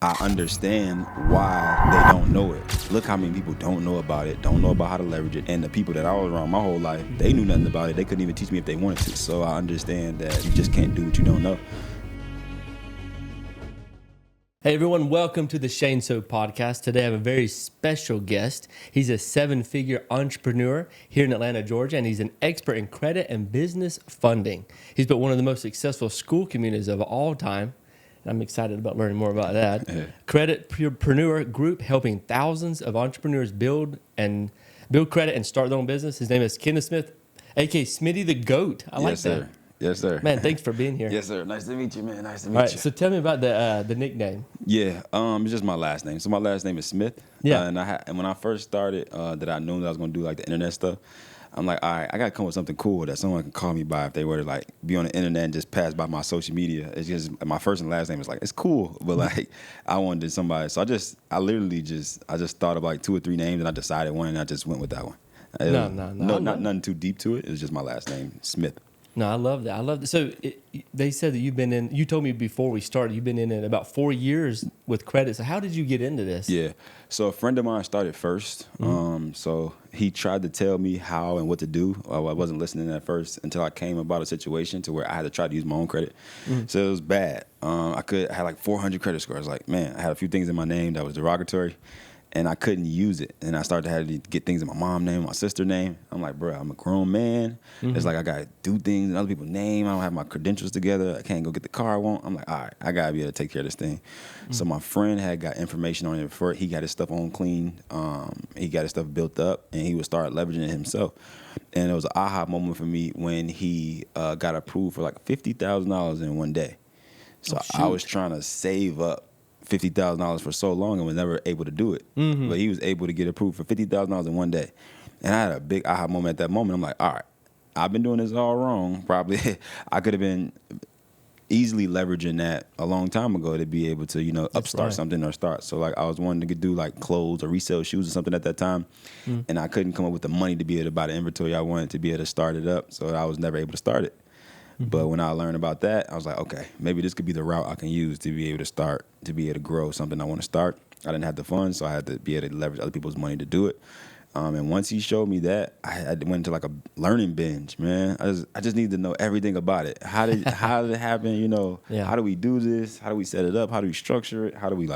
I understand why they don't know it. Look how many people don't know about it, don't know about how to leverage it. And the people that I was around my whole life, they knew nothing about it. They couldn't even teach me if they wanted to. So I understand that you just can't do what you don't know. Hey everyone, welcome to the Shane Seo podcast. Today I have a very special guest. He's a 7-figure entrepreneur here in Atlanta, Georgia, and he's an expert in credit and business funding. He's built one of the most successful school communities of all time. And I'm excited about learning more about that. Creditpreneur group helping thousands of entrepreneurs build credit and start their own business. His name is Kenneth Smith, aka Smitty the Goat. I like that. Yes, sir. Man, thanks for being here. Yes, sir. Nice to meet you, man. Nice to meet All right, you. so tell me about the nickname. Yeah, it's just my last name. So my last name is Smith. Yeah. And when I first started, that I knew that I was going to do like the internet stuff, I'm like, all right, I got to come with something cool that someone can call me by if they were to like be on the internet and just pass by my social media. It's just my first and last name is like, it's cool. But like I wanted somebody. So I just thought of like 2 or 3 names and I decided one and I just went with that one. Nothing too deep to it. It was just my last name, Smith. No, I love that. So they said that you told me before we started, you've been in it about 4 years with credit. So how did you get into this? Yeah. So a friend of mine started first. So he tried to tell me how and what to do. I wasn't listening at first until I came about a situation to where I had to try to use my own credit. So it was bad. I had like 400 credit scores. Like, man, I had a few things in my name that was derogatory. And I couldn't use it. And I started to have to get things in my mom's name, my sister's name. I'm like, bro, I'm a grown man. It's like I got to do things in other people's name. I don't have my credentials together. I can't go get the car I want. I'm like, all right, I got to be able to take care of this thing. So my friend had got information on it before. He got his stuff on clean. He got his stuff built up, and he would start leveraging it himself. And it was an aha moment for me when he got approved for like $50,000 in one day. So I was trying to save up $50,000 for so long and was never able to do it. But he was able to get approved for $50,000 in one day. And I had a big aha moment at that moment. I'm like, all right, I've been doing this all wrong. Probably I could have been easily leveraging that a long time ago to be able to, upstart something or start. So like I was wanting to do like clothes or resell shoes or something at that time. And I couldn't come up with the money to be able to buy the inventory I wanted to be able to start it up. So I was never able to start it. But when I learned about that, I was like, okay, maybe this could be the route I can use to be able to start, to be able to grow something I want to start. I didn't have the funds, so I had to be able to leverage other people's money to do it. And once he showed me that, I went into like a learning binge, man. I just need to know everything about it. How did it happen? How do we do this? How do we set it up? How do we structure it? How do we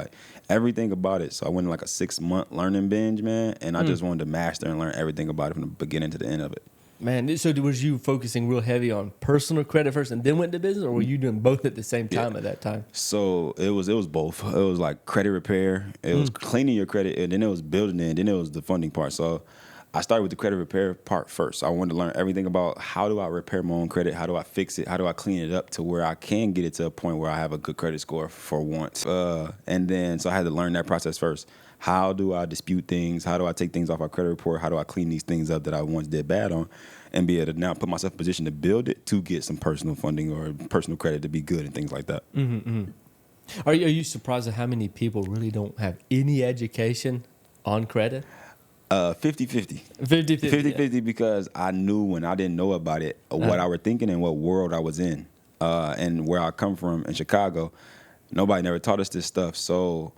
everything about it? So I went in like a 6-month learning binge, man. And I just wanted to master and learn everything about it from the beginning to the end of it. Man, so was you focusing real heavy on personal credit first and then went to business, or were you doing both at the same time at that time? So it was both. It was like credit repair. It was cleaning your credit, and then it was building it, and then it was the funding part. So I started with the credit repair part first. I wanted to learn everything about how do I repair my own credit, how do I fix it, how do I clean it up to where I can get it to a point where I have a good credit score for once. And then so I had to learn that process first. How do I dispute things? How do I take things off our credit report? How do I clean these things up that I once did bad on and be able to now put myself in a position to build it to get some personal funding or personal credit to be good and things like that. Are you surprised at how many people really don't have any education on credit? 50-50. 50-50 because I knew when I didn't know about it, what I was thinking and what world I was in. And where I come from in Chicago, nobody never taught us this stuff. So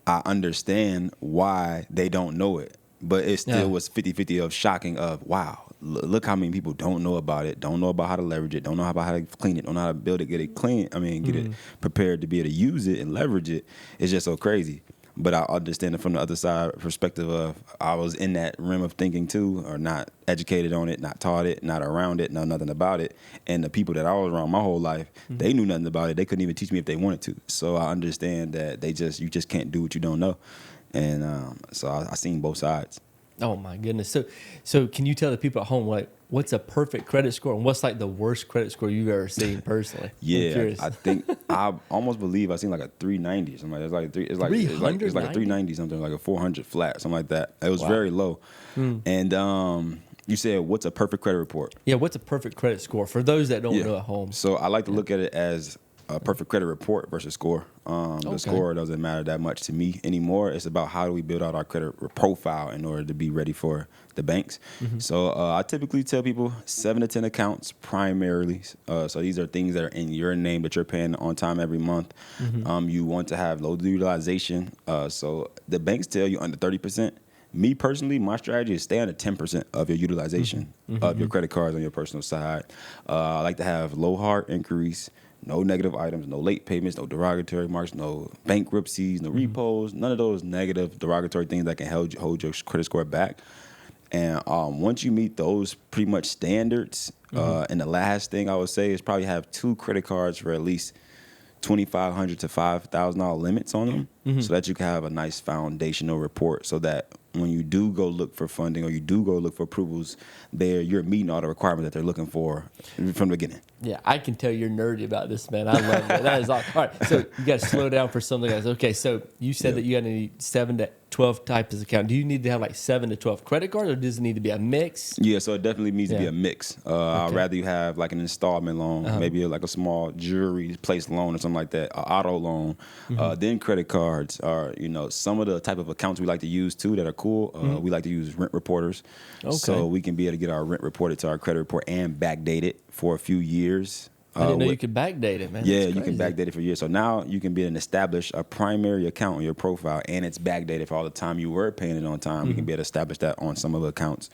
I understand why they don't know it, but it still was 50-50 of shocking of, wow, look how many people don't know about it, don't know about how to leverage it, don't know about how to clean it, don't know how to build it, get it clean. Get it prepared to be able to use it and leverage it. It's just so crazy. But I understand it from the other side perspective of I was in that realm of thinking too, or not educated on it, not taught it, not around it, know nothing about it. And the people that I was around my whole life, they knew nothing about it. They couldn't even teach me if they wanted to. So I understand that you just can't do what you don't know. And so I seen both sides. Oh my goodness! So can you tell the people at home what's a perfect credit score and what's like the worst credit score you've ever seen personally? Yeah, I think I almost believe I seen like a 390 or something. It's like a 390 something, like a 400 flat, something like that. It was very low. And you said what's a perfect credit report? Yeah, what's a perfect credit score for those that don't know at home? So I like to look at it as a perfect credit report versus score. The score doesn't matter that much to me anymore. It's about how do we build out our credit profile in order to be ready for the banks. So I typically tell people 7 to 10 accounts primarily. So these are things that are in your name that you're paying on time every month. You want to have low utilization. So the banks tell you under 30%. Me personally, my strategy is stay under 10% of your utilization of your credit cards on your personal side. I like to have low hard inquiries, no negative items, no late payments, no derogatory marks, no bankruptcies, no repos, none of those negative derogatory things that can hold your credit score back. And once you meet those pretty much standards, and the last thing I would say is probably have 2 credit cards for at least $2,500 to $5,000 limits on them, so that you can have a nice foundational report, so that when you do go look for funding or you do go look for approvals, you're meeting all the requirements that they're looking for from the beginning. Yeah, I can tell you're nerdy about this, man. I love it. That is awesome. All right, so you got to slow down for something else. Okay, so you said that you got to need 7 to 12 types of account. Do you need to have like 7 to 12 credit cards, or does it need to be a mix? Yeah, so it definitely needs to be a mix. I'd rather you have like an installment loan, maybe like a small jewelry place loan or something like that, an auto loan. Then credit cards are, some of the type of accounts we like to use too that are cool. We like to use rent reporters. So we can be able to get our rent reported to our credit report and backdate it for a few years. I didn't know you could backdate it, man. Yeah, you can backdate it for years. So now you can be able to establish a primary account on your profile, and it's backdated for all the time you were paying it on time. We can be able to establish that on some of the accounts.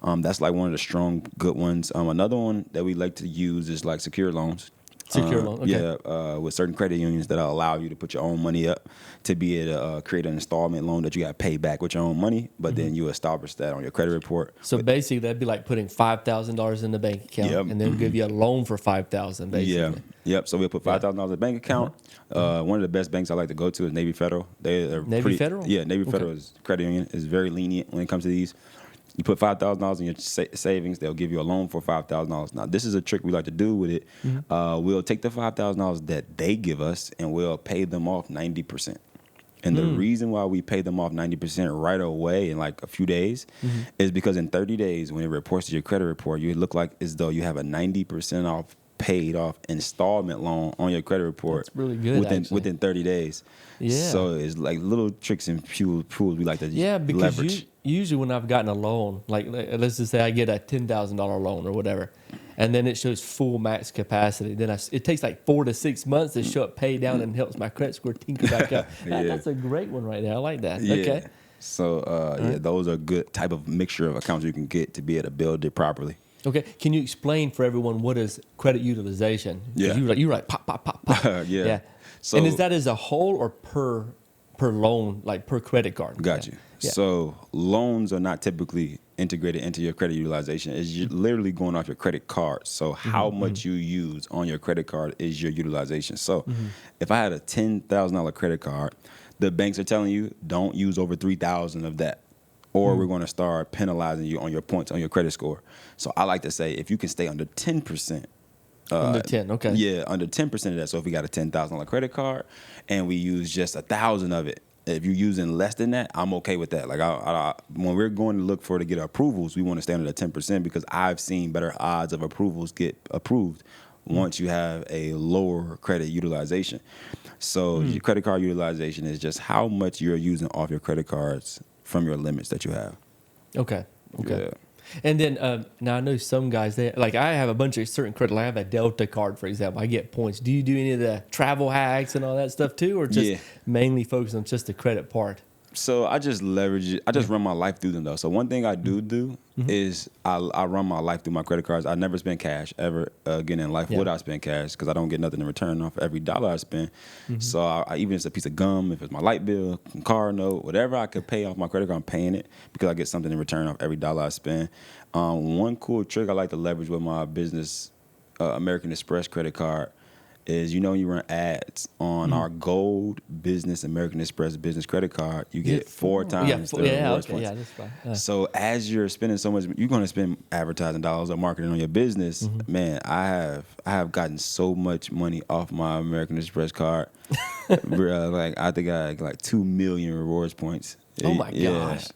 That's like one of the strong, good ones. Another one that we like to use is like secure loans. Secure loan, okay. Yeah, with certain credit unions that allow you to put your own money up to be able to create an installment loan that you got to pay back with your own money, but then you establish that on your credit report. So basically, that'd be like putting $5,000 in the bank account, and then give you a loan for $5,000. Basically, Yep. So we'll put $5,000 in the bank account. One of the best banks I like to go to is Navy Federal. Navy Federal? Yeah, Navy Federal is credit union is very lenient when it comes to these. You put $5,000 in your savings, they'll give you a loan for $5,000. Now, this is a trick we like to do with it. We'll take the $5,000 that they give us, and we'll pay them off 90%. And the reason why we pay them off 90% right away in like a few days is because in 30 days, when it reports to your credit report, you look like as though you have a 90% off paid off installment loan on your credit report. That's really good, within 30 days. Yeah. So it's like little tricks and tools we like to leverage. Usually when I've gotten a loan, like let's just say I get a $10,000 loan or whatever, and then it shows full max capacity, then it takes like 4 to 6 months to show up pay down and helps my credit score tinker back up. That's a great one right there. I like that. Yeah. Okay. So those are good type of mixture of accounts you can get to be able to build it properly. Okay, can you explain for everyone what is credit utilization? Yeah, you were like pop, pop, pop, pop. Yeah. So, and is that as a whole or per loan, like per credit card? Got you. Yeah. So loans are not typically integrated into your credit utilization. It's literally going off your credit card. So how much you use on your credit card is your utilization. So if I had a $10,000 credit card, the banks are telling you don't use over $3,000 of that, or we're going to start penalizing you on your points on your credit score. So I like to say if you can stay under 10%. Under 10, okay. Yeah, under 10% of that. So if we got a $10,000 credit card and we use just 1,000 of it, if you're using less than that, I'm okay with that. Like when we're going to look to get approvals, we want to stay under the 10% because I've seen better odds of approvals get approved once you have a lower credit utilization. So your credit card utilization is just how much you're using off your credit cards from your limits that you have. Okay. Yeah. And then now I know some guys, I have a bunch of certain credit. I have a Delta card, for example. I get points. Do you do any of the travel hacks and all that stuff too, or just mainly focus on just the credit part? So I just leverage it. I just run my life through them though. So one thing I do is I run my life through my credit cards. I never spend cash ever again in life. Would I spend cash? Because I don't get nothing in return off every dollar I spend. So I even if it's a piece of gum, if it's my light bill, car note, whatever I could pay off my credit card, I'm paying it because I get something in return off every dollar I spend. One cool trick I like to leverage with my business American Express credit card is, you run ads on our gold business American Express business credit card, you get 4 times the rewards points. Yeah, that's fine. So as you're spending so much, you're going to spend advertising dollars or marketing on your business. Man, I have gotten so much money off my American Express card. Bruh, like I think I had like 2 million rewards points. Oh my Yeah. gosh.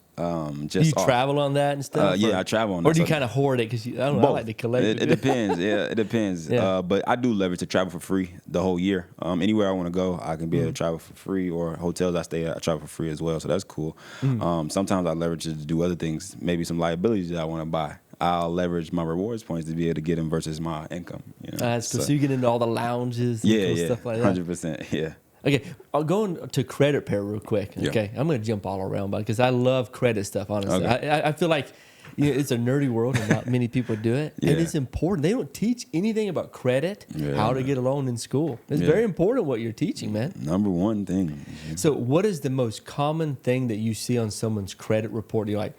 Just Do you travel on that and stuff? Yeah, I travel on that. Or do you So kind of hoard it? Because I don't know, I both. like to collect It depends. Yeah, it depends. Yeah. But I do leverage to travel for free the whole year. Anywhere I want to go, I can be able to travel for free, or hotels I stay at, I travel for free as well. So that's cool. Sometimes I leverage it to do other things, maybe some liabilities that I want to buy. I'll leverage my rewards points to be able to get them versus my income. You know? That's cool. So you get into all the lounges and cool stuff like that. 100%. Yeah. Okay, I'll go to credit pair real quick. Yeah. Okay, I'm going to jump all around because I love credit stuff, honestly. Okay. I feel like it's a nerdy world and not many people do it. Yeah. And it's important. They don't teach anything about credit, how to get a loan in school. It's very important what you're teaching, man. Number one thing. So what is the most common thing that you see on someone's credit report? You're like,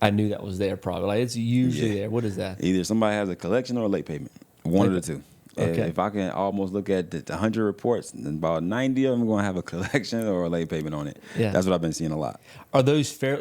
I knew that was there probably. Like, it's usually there. What is that? Either somebody has a collection or a late payment. One of the two. Okay. If I can almost look at the 100 reports, then about 90 of them are going to have a collection or a late payment on it. Yeah. That's what I've been seeing a lot. Are those fair?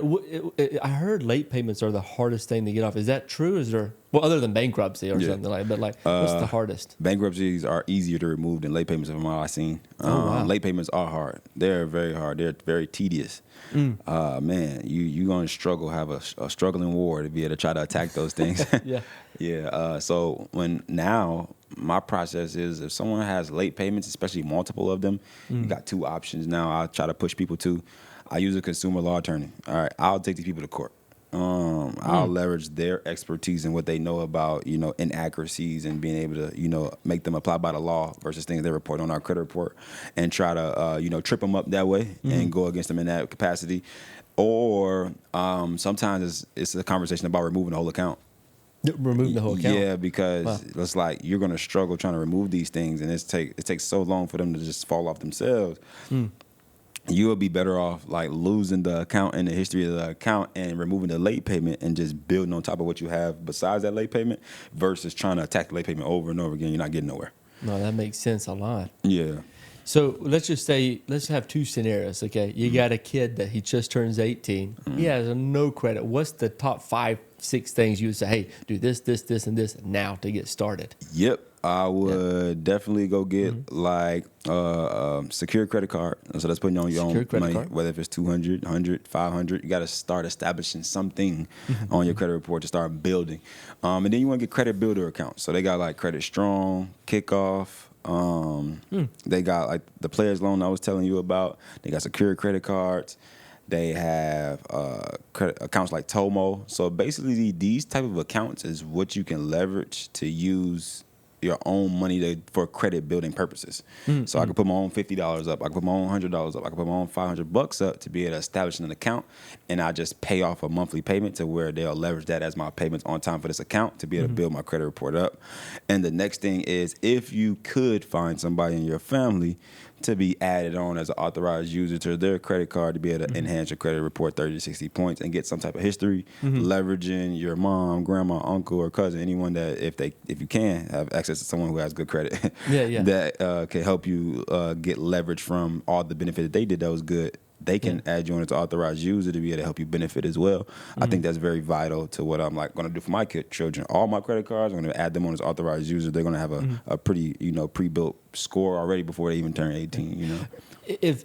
I heard late payments are the hardest thing to get off. Is that true? Is there, well, other than bankruptcy or something like that, but like, what's the hardest? Bankruptcies are easier to remove than late payments from all I've seen. Wow. Late payments are hard. They're very hard. They're very tedious. Man, you're going to struggle, have a struggling war to be able to try to attack those things. Yeah. Yeah. So now my process is if someone has late payments, especially multiple of them, you got two options now. I try to push people to. I use a consumer law attorney. All right, I'll take these people to court. I'll leverage their expertise and what they know about, inaccuracies and being able to, make them apply by the law versus things they report on our credit report and try to, trip them up that way and go against them in that capacity. Or sometimes it's a conversation about removing the whole account. Remove the whole account. Yeah, because it's like you're going to struggle trying to remove these things, and it takes so long for them to just fall off themselves. You will be better off like losing the account and the history of the account and removing the late payment and just building on top of what you have besides that late payment versus trying to attack the late payment over and over again. You're not getting nowhere. No, that makes sense a lot. Yeah. So let's have two scenarios, okay? You got a kid that he just turns 18. He has no credit. What's the top 5, 6 things you would say, hey, do this, this, this, and this now to get started? Yep. I would definitely go get like secure credit card. So that's putting on your own money, whether if it's 200, 100, 500. You got to start establishing something on your credit report to start building. And then you want to get credit builder accounts. So they got like Credit Strong, Kickoff. They got like the players loan I was telling you about. They got secure credit cards. They have credit accounts like Tomo. So basically, these type of accounts is what you can leverage to use your own money for credit building purposes. So I could put my own $50 up. I could put my own $100 up. I could put my own $500 up to be able to establish an account, and I just pay off a monthly payment to where they'll leverage that as my payments on time for this account to be able to build my credit report up. And the next thing is if you could find somebody in your family to be added on as an authorized user to their credit card to be able to enhance your credit report 30 to 60 points and get some type of history, leveraging your mom, grandma, uncle, or cousin, anyone that if you can have access to someone who has good credit, that can help you get leverage from all the benefit that they did that was good. They can add you on as an authorized user to be able to help you benefit as well. I think that's very vital to what I'm like going to do for my children. All my credit cards, I'm going to add them on as authorized users. They're going to have a pretty, pre-built score already before they even turn 18, If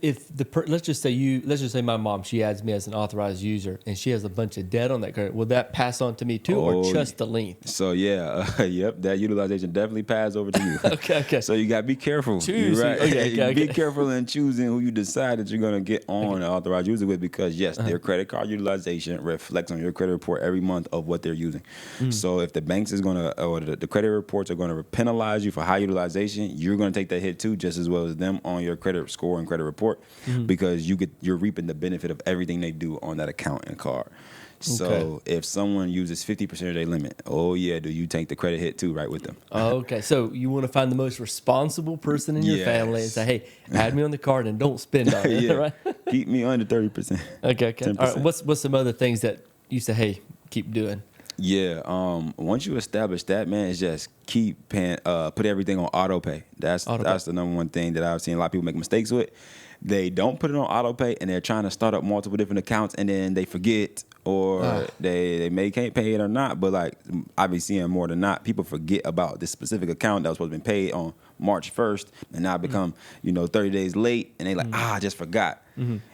let's just say my mom, she adds me as an authorized user and she has a bunch of debt on that credit, will that pass on to me too, or just the length? So that utilization definitely passed over to you. Okay. So you got to be careful. Choose. Right? Okay. Be careful in choosing who you decide that you're going to get on an authorized user with, because yes, their credit card utilization reflects on your credit report every month of what they're using. So if the banks is going to, or the credit reports are going to penalize you for high utilization, you're going to take that hit too, just as well as them on your credit score and credit report, because you're reaping the benefit of everything they do on that account and card. So if someone uses 50% of their limit, do you take the credit hit too, right with them? Okay, so you want to find the most responsible person in your family and say, hey, add me on the card and don't spend on it, right? Keep me under 30%. Okay. 10%. All right, what's some other things that you say, hey, keep doing? Yeah, once you establish that, man, it's just keep paying, put everything on auto pay. That's the number one thing that I've seen a lot of people make mistakes with. They don't put it on auto pay, and they're trying to start up multiple different accounts, and then they forget, or they may can't pay it or not. But like I be seeing more than not, people forget about this specific account that was supposed to be paid on March 1st, and now become 30 days late, and they like I just forgot.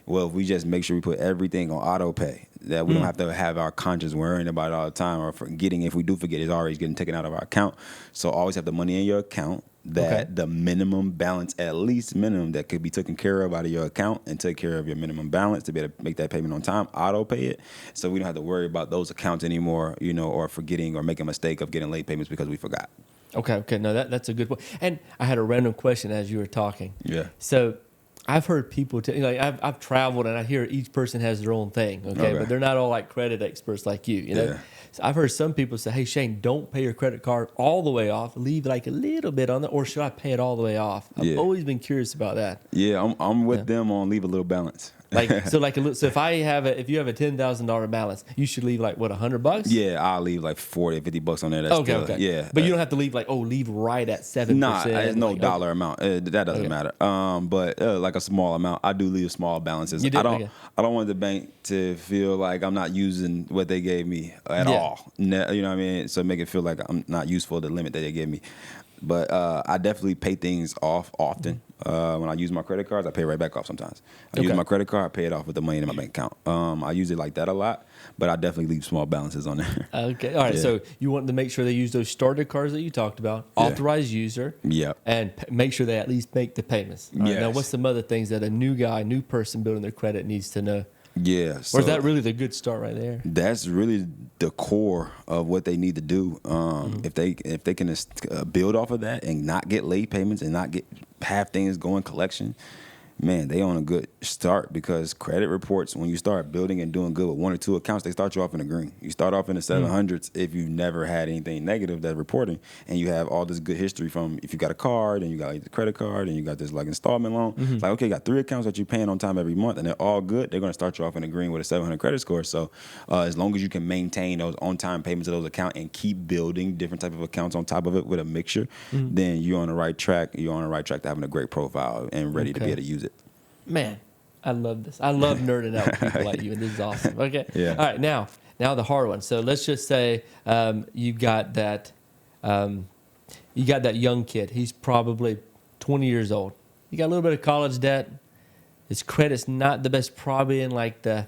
Well, if we just make sure we put everything on auto pay, that we don't have to have our conscience worrying about it all the time or forgetting. If we do forget, it's already getting taken out of our account. So always have the money in your account. That the minimum balance, at least minimum, that could be taken care of out of your account and take care of your minimum balance to be able to make that payment on time, auto pay it. So we don't have to worry about those accounts anymore, or forgetting or making a mistake of getting late payments because we forgot. Okay. No, that's a good point. And I had a random question as you were talking. Yeah. So I've heard people I've traveled and I hear each person has their own thing. Okay. But they're not all like credit experts like you know. Yeah. So I've heard some people say, "Hey Shane, don't pay your credit card all the way off. Leave like a little bit on it, or should I pay it all the way off?" I've always been curious about that. Yeah, I'm with them on leave a little balance. So if you have a $10,000 balance, you should leave like what, $100? Yeah, I'll leave like $40, $50 on there. That's okay. Yeah, but you don't have to leave leave right at 7%. Nah, there's no dollar amount. That doesn't matter. But like a small amount, I do leave small balances. You do? I don't want the bank to feel like I'm not using what they gave me at all. You know what I mean? So make it feel like I'm not useful the limit that they gave me. But I definitely pay things off often. When I use my credit cards, I pay right back off sometimes. I use my credit card, I pay it off with the money in my bank account. I use it like that a lot, but I definitely leave small balances on there. Okay. All right. Yeah. So you want to make sure they use those starter cards that you talked about, authorized user, and make sure they at least make the payments. All right, now, what's some other things that a new person building their credit needs to know? Yeah. So or is that really the good start right there? That's really the core of what they need to do. If they can build off of that and not get late payments and not have things going collection, man, they on a good start, because credit reports, when you start building and doing good with one or two accounts, they start you off in the green. You start off in the 700s if you've never had anything negative that's reporting, and you have all this good history from if you got a card and you got like the credit card and you got this like installment loan. It's like, okay, you got 3 accounts that you're paying on time every month and they're all good. They're going to start you off in the green with a 700 credit score. So as long as you can maintain those on-time payments of those accounts and keep building different type of accounts on top of it with a mixture, then you're on the right track. You're on the right track to having a great profile and ready to be able to use it. Man, I love this. I love nerding out with people like you, and this is awesome. Okay. Yeah. All right, now the hard one. So let's just say you got that young kid. He's probably 20 years old. He got a little bit of college debt. His credit's not the best, probably in like the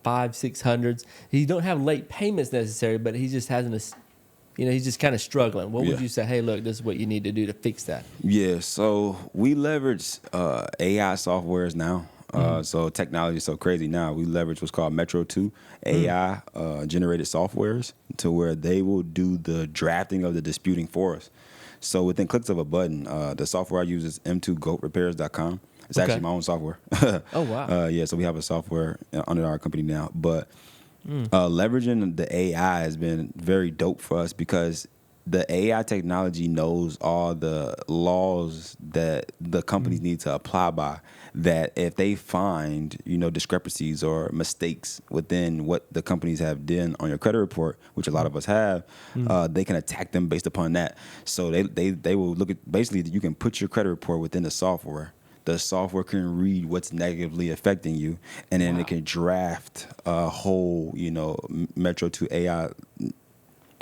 500-600s. He don't have late payments necessary, but he just hasn't he's just kind of struggling. What would you say? Hey, look, this is what you need to do to fix that. Yeah, so we leverage AI softwares now. So technology is so crazy now. We leverage what's called Metro 2 AI generated softwares to where they will do the drafting of the disputing for us. So within clicks of a button, the software I use is m2goatrepairs.com. It's actually my own software. Oh, wow. So we have a software under our company now. But leveraging the AI has been very dope for us, because the AI technology knows all the laws that the companies need to apply by, that if they find, discrepancies or mistakes within what the companies have done on your credit report, which a lot of us have, they can attack them based upon that. So they will look at, basically, you can put your credit report within the software. The software can read what's negatively affecting you, and then it can draft a whole, Metro 2 AI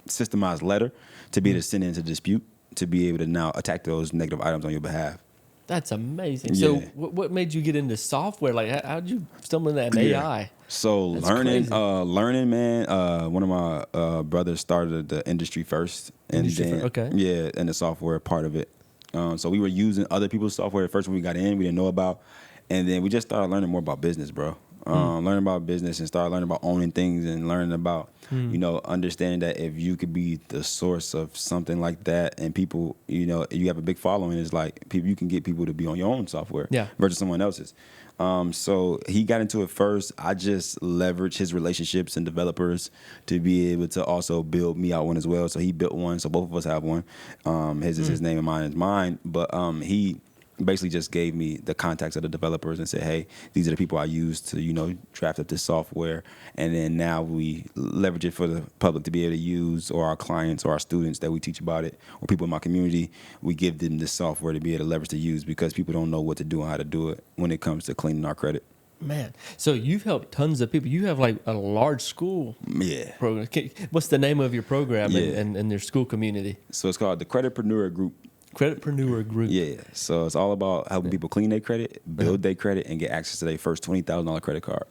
systemized letter to be able to send into dispute, to be able to now attack those negative items on your behalf. That's amazing. Yeah. So what made you get into software? Like, how did you stumble into that AI? So learning, man. One of my brothers started the industry first, and in the software part of it. So we were using other people's software at first when we got in, we didn't know about, and then we just started learning more about business, bro. Learning about business and started learning about owning things and learning about, understanding that if you could be the source of something like that, and people, you have a big following, it's like you can get people to be on your own software versus someone else's. So he got into it first. I just leveraged his relationships and developers to be able to also build me out one as well. So he built one, so both of us have one. His is his name and mine is mine. But he basically just gave me the contacts of the developers and said, hey, these are the people I use to, draft up this software. And then now we leverage it for the public to be able to use, or our clients or our students that we teach about it, or people in my community, we give them this software to be able to leverage to use, because people don't know what to do and how to do it when it comes to cleaning our credit. Man, so you've helped tons of people. You have like a large school Yeah. program. What's the name of your program Yeah. and your school community? So it's called the Creditpreneur Group. Creditpreneur Group. Yeah. So it's all about helping people clean their credit, build their credit, and get access to their first $20,000 credit card.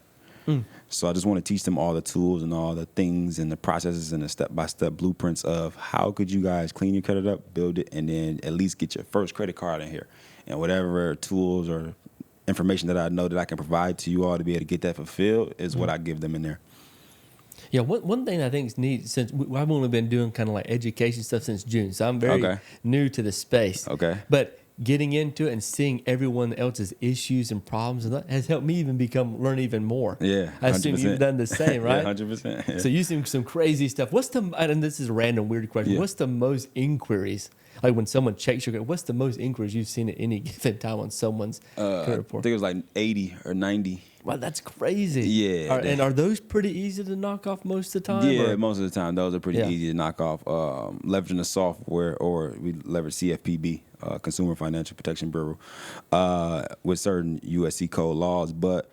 So I just want to teach them all the tools and all the things and the processes and the step-by-step blueprints of how could you guys clean your credit up, build it, and then at least get your first credit card in here. And whatever tools or information that I know that I can provide to you all to be able to get that fulfilled is what I give them in there. Yeah, one thing I think is neat, since I've only been doing kind of like education stuff since June, so I'm very new to the space. Okay. But getting into it and seeing everyone else's issues and problems and that has helped me even learn even more. Yeah, I assume 100%. you've done the same, right? Yeah, 100%. Yeah. So you see some crazy stuff. And this is a random weird question. Yeah. What's the most inquiries? Like when someone checks your credit, what's the most inquiries you've seen at any given time on someone's credit I report? think it was like 80 or 90. Wow, that's crazy. Yeah. And are those pretty easy to knock off most of the time? Yeah, or? most of the time those are pretty easy to knock off. Leveraging the software, or we leverage CFPB, Consumer Financial Protection Bureau, with certain USC code laws. But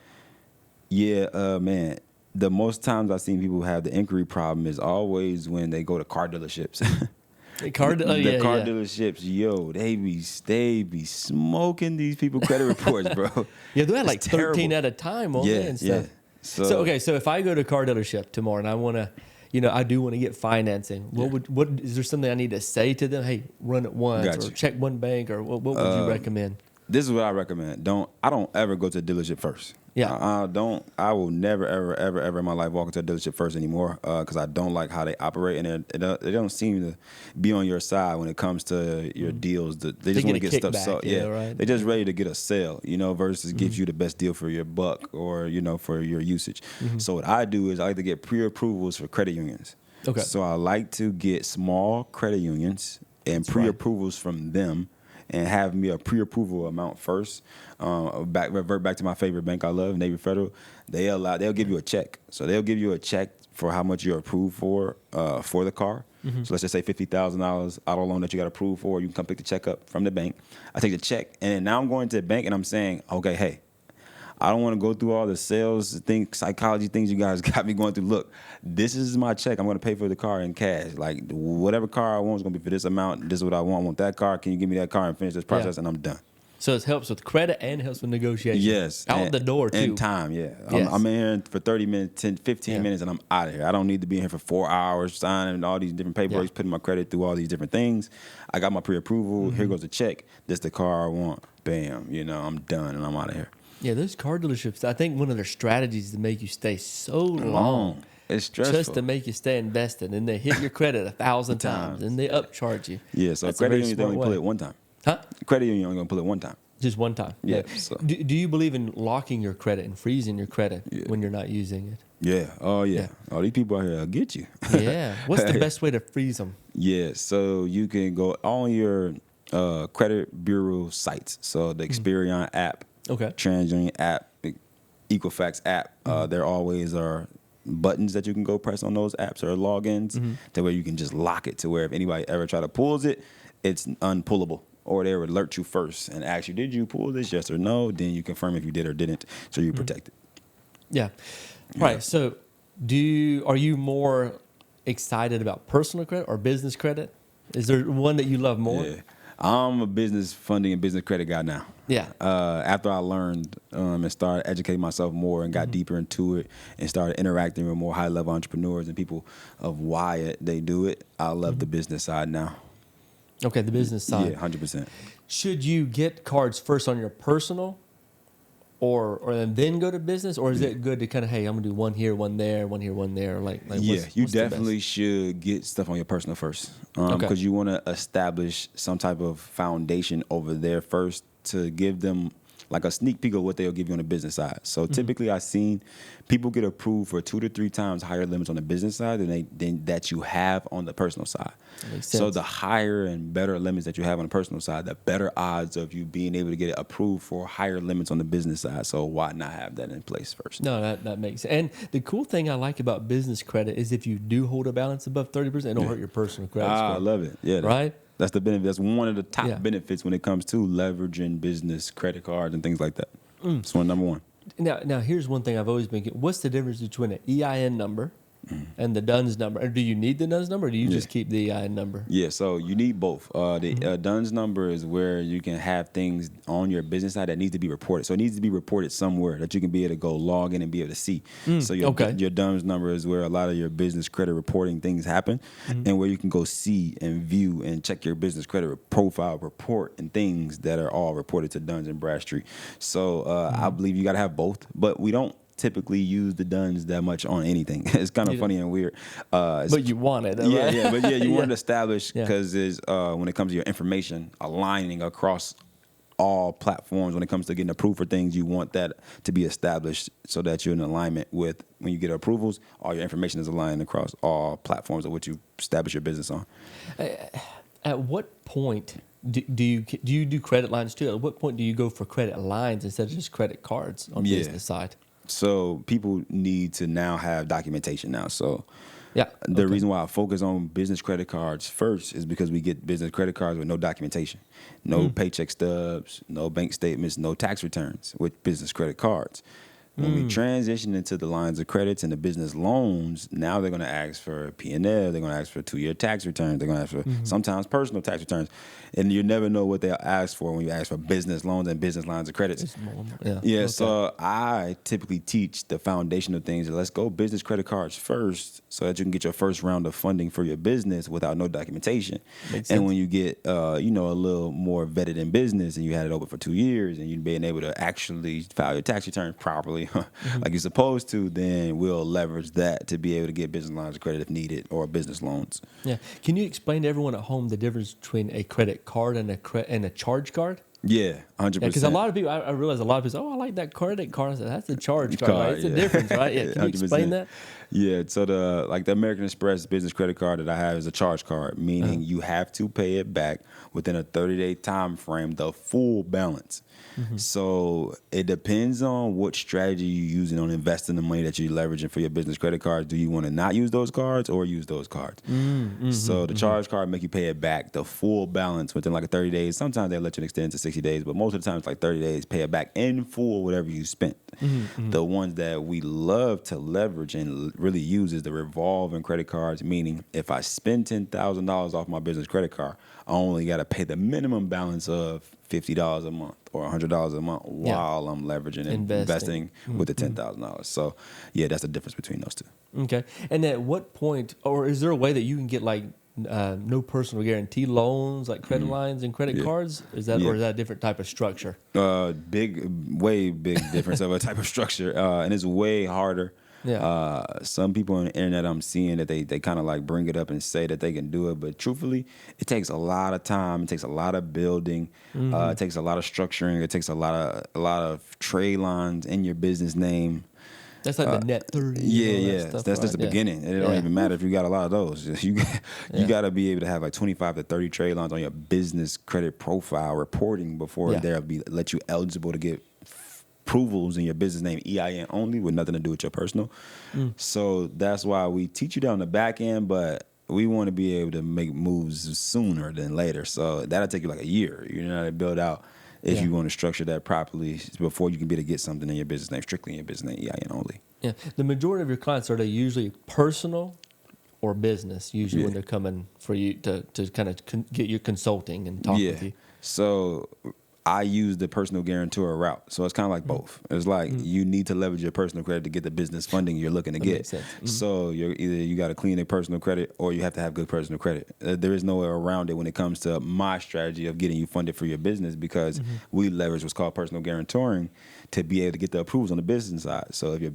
yeah, man, the most times I've seen people have the inquiry problem is always when they go to car dealerships. The car dealerships, yo, they be smoking these people credit reports, bro. Yeah, they had like It's 13 terrible. at a time on there and stuff. Yeah. So if I go to a car dealership tomorrow and I want to, I do want to get financing. What is there something I need to say to them? Hey, run it once Gotcha. or check one bank, or what would you recommend? This is what I recommend. I don't ever go to a dealership first. Yeah. I will never, ever in my life walk into a dealership first anymore, because I don't like how they operate, and they don't seem to be on your side when it comes to your deals. They just want to get stuff sold. Yeah, right? They're just ready to get a sale, versus give you the best deal for your buck or, for your usage. So what I do is I like to get pre-approvals for credit unions. Okay. So I like to get small credit unions and pre-approvals from them, and have me a pre-approval amount first. Revert back to my favorite bank I love, Navy Federal. They'll give you a check. So they'll give you a check for how much you're approved for the car. So let's just say $50,000 auto loan that you got approved for. You can come pick the check up from the bank. I take the check, and now I'm going to the bank and I'm saying, okay, hey, I don't want to go through all the sales things, psychology things you guys got me going through. Look, this is my check. I'm going to pay for the car in cash. Like, whatever car I want is going to be for this amount. This is what I want. I want that car. Can you give me that car and finish this process? And I'm done. So it helps with credit and helps with negotiation. Yes. Out the door, too. And time, yeah. Yes. I'm in here for 30 minutes, 10, 15 minutes, and I'm out of here. I don't need to be in here for 4 hours signing all these different paperwork, putting my credit through all these different things. I got my pre-approval. Here goes the check. This the car I want. Bam. I'm done, and I'm out of here. Yeah, those car dealerships, I think one of their strategies is to make you stay so long. It's stressful. Just to make you stay invested. And they hit your credit 1,000 times and they upcharge you. Yeah, so That's credit union, they only pull it one time. Huh? Credit union only going to pull it one time. Just one time. Yeah. So. Do you believe in locking your credit and freezing your credit when you're not using it? Yeah. Oh, yeah. Oh, these people out here will get you. Yeah. What's the best way to freeze them? Yeah. So you can go on your credit bureau sites. So the Experian app, TransUnion app, Equifax app. There always are buttons that you can go press on those apps or logins to where you can just lock it to where if anybody ever try to pulls it, it's unpullable. Or they would alert you first and ask you, did you pull this, yes or no? Then you confirm if you did or didn't, so you're protected. Yeah. Right. So are you more excited about personal credit or business credit? Is there one that you love more? Yeah. I'm a business funding and business credit guy now. Yeah. After I learned and started educating myself more and got deeper into it and started interacting with more high-level entrepreneurs and people of why they do it, I love the business side now. Okay, the business side. Yeah, 100%. Should you get cards first on your personal or then go to business? Or is it good to kind of, hey, I'm going to do one here, one there, one here, one there? You definitely should get stuff on your personal first because you want to establish some type of foundation over there first to give them like a sneak peek of what they'll give you on the business side. So typically I've seen people get approved for 2 to 3 times higher limits on the business side than that you have on the personal side. So the higher and better limits that you have on the personal side, the better odds of you being able to get it approved for higher limits on the business side. So why not have that in place first? No, that makes sense. And the cool thing I like about business credit is if you do hold a balance above 30%, it don't hurt your personal credit score. I love it. Yeah. Right? That's the benefit. That's one of the top benefits when it comes to leveraging business credit cards and things like that. It's one number one. Now here's one thing I've always been. What's the difference between an EIN number and the DUNS number? Or do you need the DUNS number, or do you just keep the EIN number? Yeah, so you need both. The DUNS number is where you can have things on your business side that need to be reported. So it needs to be reported somewhere that you can be able to go log in and be able to see. So your DUNS number is where a lot of your business credit reporting things happen, and where you can go see and view and check your business credit profile report and things that are all reported to Duns and Bradstreet. So I believe you got to have both, but we don't typically use the DUNS that much on anything. It's kind of funny and weird. But you want it, right? But you want it established because when it comes to your information aligning across all platforms, when it comes to getting approved for things, you want that to be established so that you're in alignment with when you get approvals, all your information is aligned across all platforms of which you establish your business on. At what point do you do credit lines too? At what point do you go for credit lines instead of just credit cards on the business side? So people need to now have documentation now. So the reason why I focus on business credit cards first is because we get business credit cards with no documentation, no paycheck stubs, no bank statements, no tax returns with business credit cards. When we transition into the lines of credits and the business loans, now they're going to ask for P&L, they're going to ask for 2-year tax returns, they're going to ask for sometimes personal tax returns. And you never know what they'll ask for when you ask for business loans and business lines of credits. So I typically teach the foundational things. Let's go business credit cards first so that you can get your first round of funding for your business without no documentation. And when you get a little more vetted in business and you had it open for 2 years and you've been able to actually file your tax returns properly, like you're supposed to, then we'll leverage that to be able to get business lines of credit if needed or business loans. Yeah. Can you explain to everyone at home the difference between a credit card and a charge card? Yeah, 100%. Because a lot of people, I realize a lot of people say, I like that credit card. I said, that's a charge card, right? It's a difference, right? Yeah. Can you explain that? Yeah, so the American Express business credit card that I have is a charge card, meaning you have to pay it back within a 30-day time frame, the full balance. So it depends on what strategy you're using on investing the money that you're leveraging for your business credit cards. Do you want to not use those cards or use those cards? So the charge card make you pay it back, the full balance within like 30 days. Sometimes they let you extend to 60 days, but most of the time it's like 30 days, pay it back in full, whatever you spent. The ones that we love to leverage and really use is the revolving credit cards, meaning if I spend $10,000 off my business credit card, I only got to pay the minimum balance of $50 a month or $100 a month while I'm leveraging and investing with the $10,000. So, that's the difference between those two. Okay. And at what point, or is there a way that you can get like no personal guarantee loans, like credit lines and credit cards? Is that or is that a different type of structure? Way big difference of a type of structure, and it's way harder. Some people on the internet I'm seeing that they kind of like bring it up and say that they can do it, but truthfully, it takes a lot of time. It takes a lot of building. It takes a lot of structuring. It takes a lot of trade lines in your business name. That's like the net 30. That's just the beginning. And it don't even matter if you got a lot of those. You got to be able to have like 25 to 30 trade lines on your business credit profile reporting before they'll let you eligible to get approvals in your business name, EIN only, with nothing to do with your personal. So that's why we teach you that on the back end, but we want to be able to make moves sooner than later. So that'll take you like a year. You know, to build out if you want to structure that properly before you can be able to get something in your business name, strictly in your business name, EIN only. Yeah. The majority of your clients, are they usually personal or business, usually when they're coming for you to kind of get you consulting and talk with you? So I use the personal guarantor route. So it's kind of like both. It's like you need to leverage your personal credit to get the business funding you're looking to get. Makes sense. So you got to clean a personal credit or you have to have good personal credit. There is no way around it when it comes to my strategy of getting you funded for your business because we leverage what's called personal guarantoring to be able to get the approvals on the business side. So if your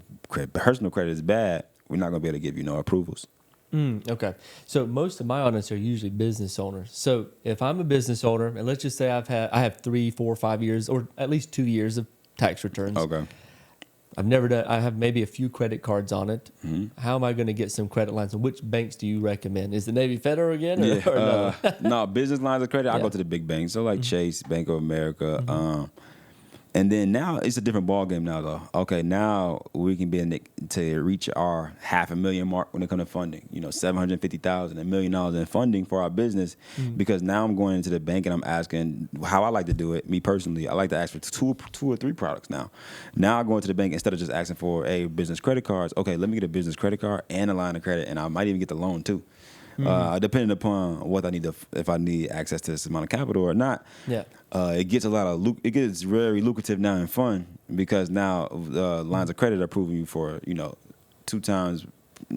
personal credit is bad, we're not going to be able to give you no approvals. Okay. So most of my audience are usually business owners. So if I'm a business owner, and let's just say I have 3, 4, 5 years, or at least 2 years of tax returns. Okay. I have maybe a few credit cards on it. How am I going to get some credit lines? And which banks do you recommend? Is the Navy Federal again? Or no? No, business lines of credit, I go to the big banks. So like Chase, Bank of America. And then now it's a different ball game now, though. Okay, now we can be to reach our $500,000 mark when it comes to funding. $750,000, $1 million in funding for our business. Because now I'm going into the bank and I'm asking how I like to do it. Me personally, I like to ask for two or three products now. Now I go into the bank instead of just asking for business credit cards. Okay, let me get a business credit card and a line of credit, and I might even get the loan too. Depending upon what I need if I need access to this amount of capital or not. Yeah. It gets it gets very lucrative now and fun because now lines of credit are approving you for 2 times,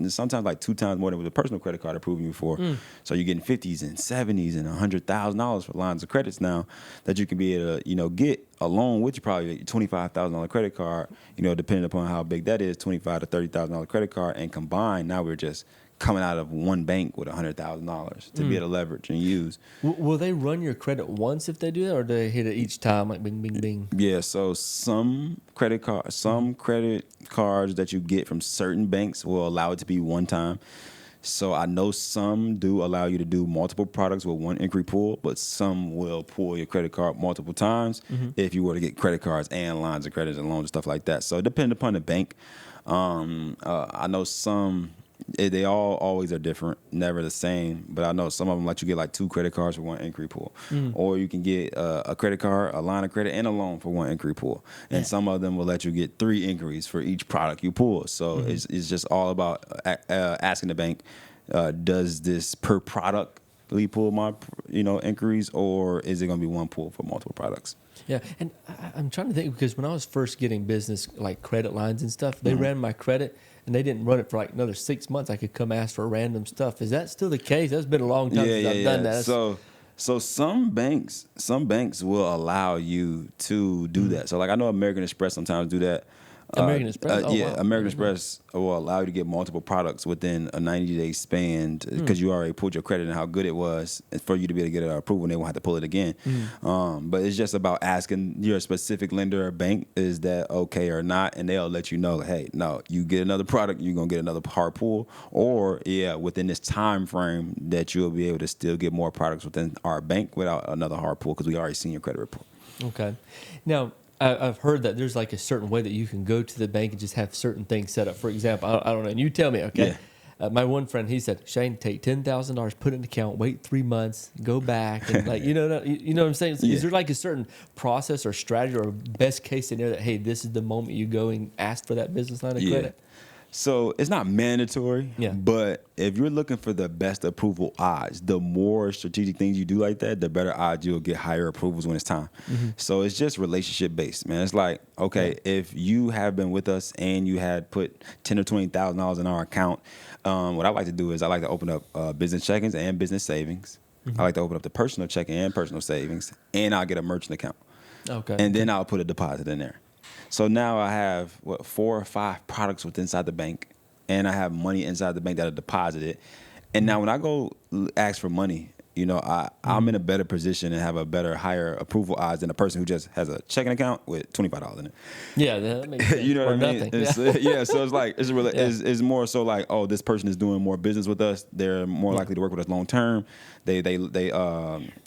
sometimes like 2 times more than what a personal credit card approving you for. So you're getting 50s and 70s and $100,000 for lines of credits now that you can be able to get along with probably a $25,000 credit card. Depending upon how big that is, $25,000 to $30,000 credit card, and combined now we're just coming out of one bank with $100,000 to be able to leverage and use. Will they run your credit once if they do that, or do they hit it each time, like bing, bing, bing? Yeah, so some credit cards that you get from certain banks will allow it to be one time. So I know some do allow you to do multiple products with one inquiry pool, but some will pull your credit card multiple times if you were to get credit cards and lines of credit and loans and stuff like that. So it depends upon the bank. I know some... They all always are different, never the same. But I know some of them let you get like 2 credit cards for one inquiry pool, or you can get a credit card, a line of credit, and a loan for one inquiry pool. And some of them will let you get 3 inquiries for each product you pull. So it's just all about asking the bank, does this per product pull my inquiries, or is it going to be one pool for multiple products? Yeah, and I'm trying to think, because when I was first getting business like credit lines and stuff, they ran my credit. And they didn't run it for like another 6 months. I could come ask for random stuff. Is that still the case? That's been a long time since I've done that. So some banks will allow you to do that. So like I know American Express sometimes do that. American Express? Wow. American Express will allow you to get multiple products within a 90-day span because you already pulled your credit and how good it was for you to be able to get an approval, and they won't have to pull it again. But it's just about asking your specific lender or bank, is that okay or not? And they'll let you know, hey, no, you get another product, you're going to get another hard pull, or within this time frame that you'll be able to still get more products within our bank without another hard pull because we already seen your credit report. Okay. Now, I've heard that there's like a certain way that you can go to the bank and just have certain things set up. For example, I don't know, and you tell me, okay? Yeah. My one friend, he said, Shane, take $10,000, put it in an account, wait 3 months, go back, and like you know what I'm saying? Is there like a certain process or strategy or best case scenario that, hey, this is the moment you go and ask for that business line of credit? So it's not mandatory, but if you're looking for the best approval odds, the more strategic things you do like that, the better odds you'll get higher approvals when it's time. So it's just relationship based, man. It's like, okay, if you have been with us and you had put $10,000 or $20,000 in our account, what I like to do is I like to open up business checkings and business savings. I like to open up the personal checking and personal savings, and I'll get a merchant account. And then I'll put a deposit in there. So now I have 4 or 5 products inside the bank, and I have money inside the bank that are deposited. And now when I go ask for money, I'm in a better position and have a higher approval odds than a person who just has a checking account with $25 in it. Yeah, that makes sense. You know what I mean? So it's like it's more so like, oh, this person is doing more business with us. They're more likely to work with us long term. They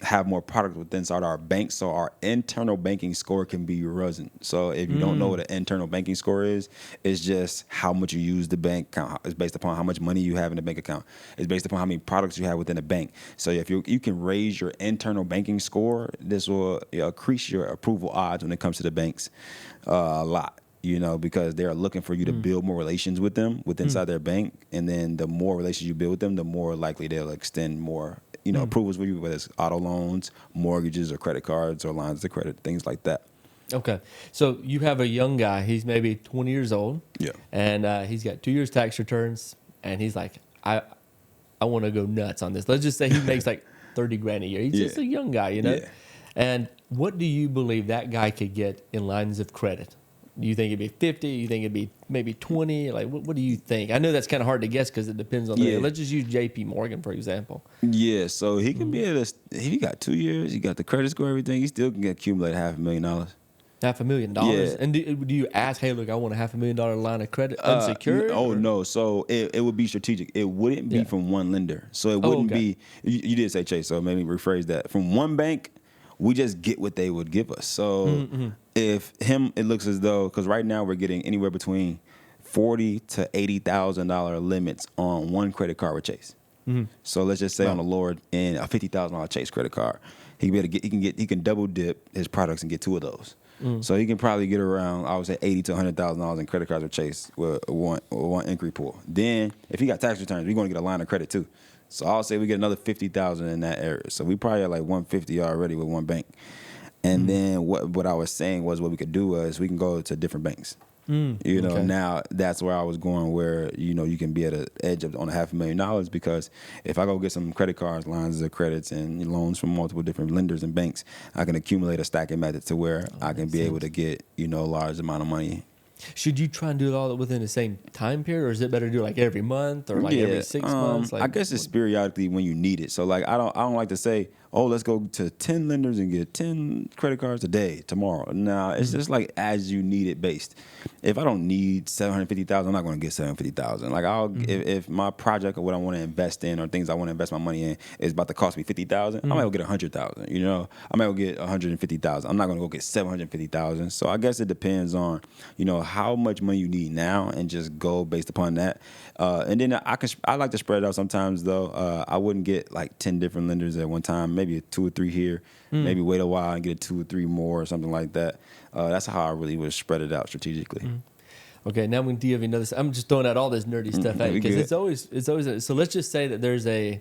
have more products inside our bank, so our internal banking score can be risen. So if you don't know what an internal banking score is, it's just how much you use the bank account. It's based upon how much money you have in the bank account. It's based upon how many products you have within the bank. So if you can raise your internal banking score, this will increase your approval odds when it comes to the banks a lot. Because they're looking for you to build more relations with them inside their bank. And then the more relations you build with them, the more likely they'll extend more, approvals with you, whether it's auto loans, mortgages, or credit cards, or lines of credit, things like that. Okay. So you have a young guy. He's maybe 20 years old. Yeah. And he's got 2 years tax returns. And he's like, I want to go nuts on this. Let's just say he makes like 30 grand a year. He's just a young guy, Yeah. And what do you believe that guy could get in lines of credit? Do you think it'd be 50? You think it'd be maybe 20? Like, what do you think? I know that's kind of hard to guess because it depends on the. Let's just use J.P. Morgan, for example. Yeah, so he can be able to. If he got 2 years, he got the credit score, everything, he still can accumulate $500,000. $500,000? Yeah. And do you ask, hey, look, I want a $500,000 line of credit unsecured? No. So it would be strategic. It wouldn't be from one lender. So it wouldn't be. You did say Chase, so maybe rephrase that. From one bank, we just get what they would give us. So it looks as though, because right now we're getting anywhere between $40,000 to $80,000 limits on one credit card with Chase. So let's just say on the lower end, a $50,000 Chase credit card, he can double dip his products and get two of those. So he can probably get around, I would say, $80,000 to $100,000 in credit cards with Chase with one inquiry pool. Then if he got tax returns, we're going to get a line of credit too. So I'll say we get another $50,000 in that area. So we probably at like $150 already with one bank. And then what I was saying was what we could do was we can go to different banks. Now that's where I was going, where you can be at an edge on $500,000, because if I go get some credit cards, lines of credits, and loans from multiple different lenders and banks, I can accumulate a stacking method to where I can be able to get a large amount of money. Should you try and do it all within the same time period, or is it better to do it like every month or like every 6 months? I guess it's periodically when you need it. So like I don't like to say, oh, let's go to 10 lenders and get 10 credit cards today, tomorrow. Nah, it's just like as you need it based. If I don't need $750,000, I'm not going to get $750,000. Like if my project or what I want to invest in or things I want to invest my money in is about to cost me $50,000, I might go get $100,000. I might go get $150,000. I'm not going to go get $750,000. So I guess it depends on how much money you need now, and just go based upon that. And then I like to spread it out sometimes though. I wouldn't get like 10 different lenders at one time. Maybe 2 or 3 here. Maybe wait a while and get 2 or 3 more or something like that. That's how I really would spread it out strategically. Okay, now I'm going to give you another. I'm just throwing out all this nerdy stuff at you, because it's always. So let's just say that there's a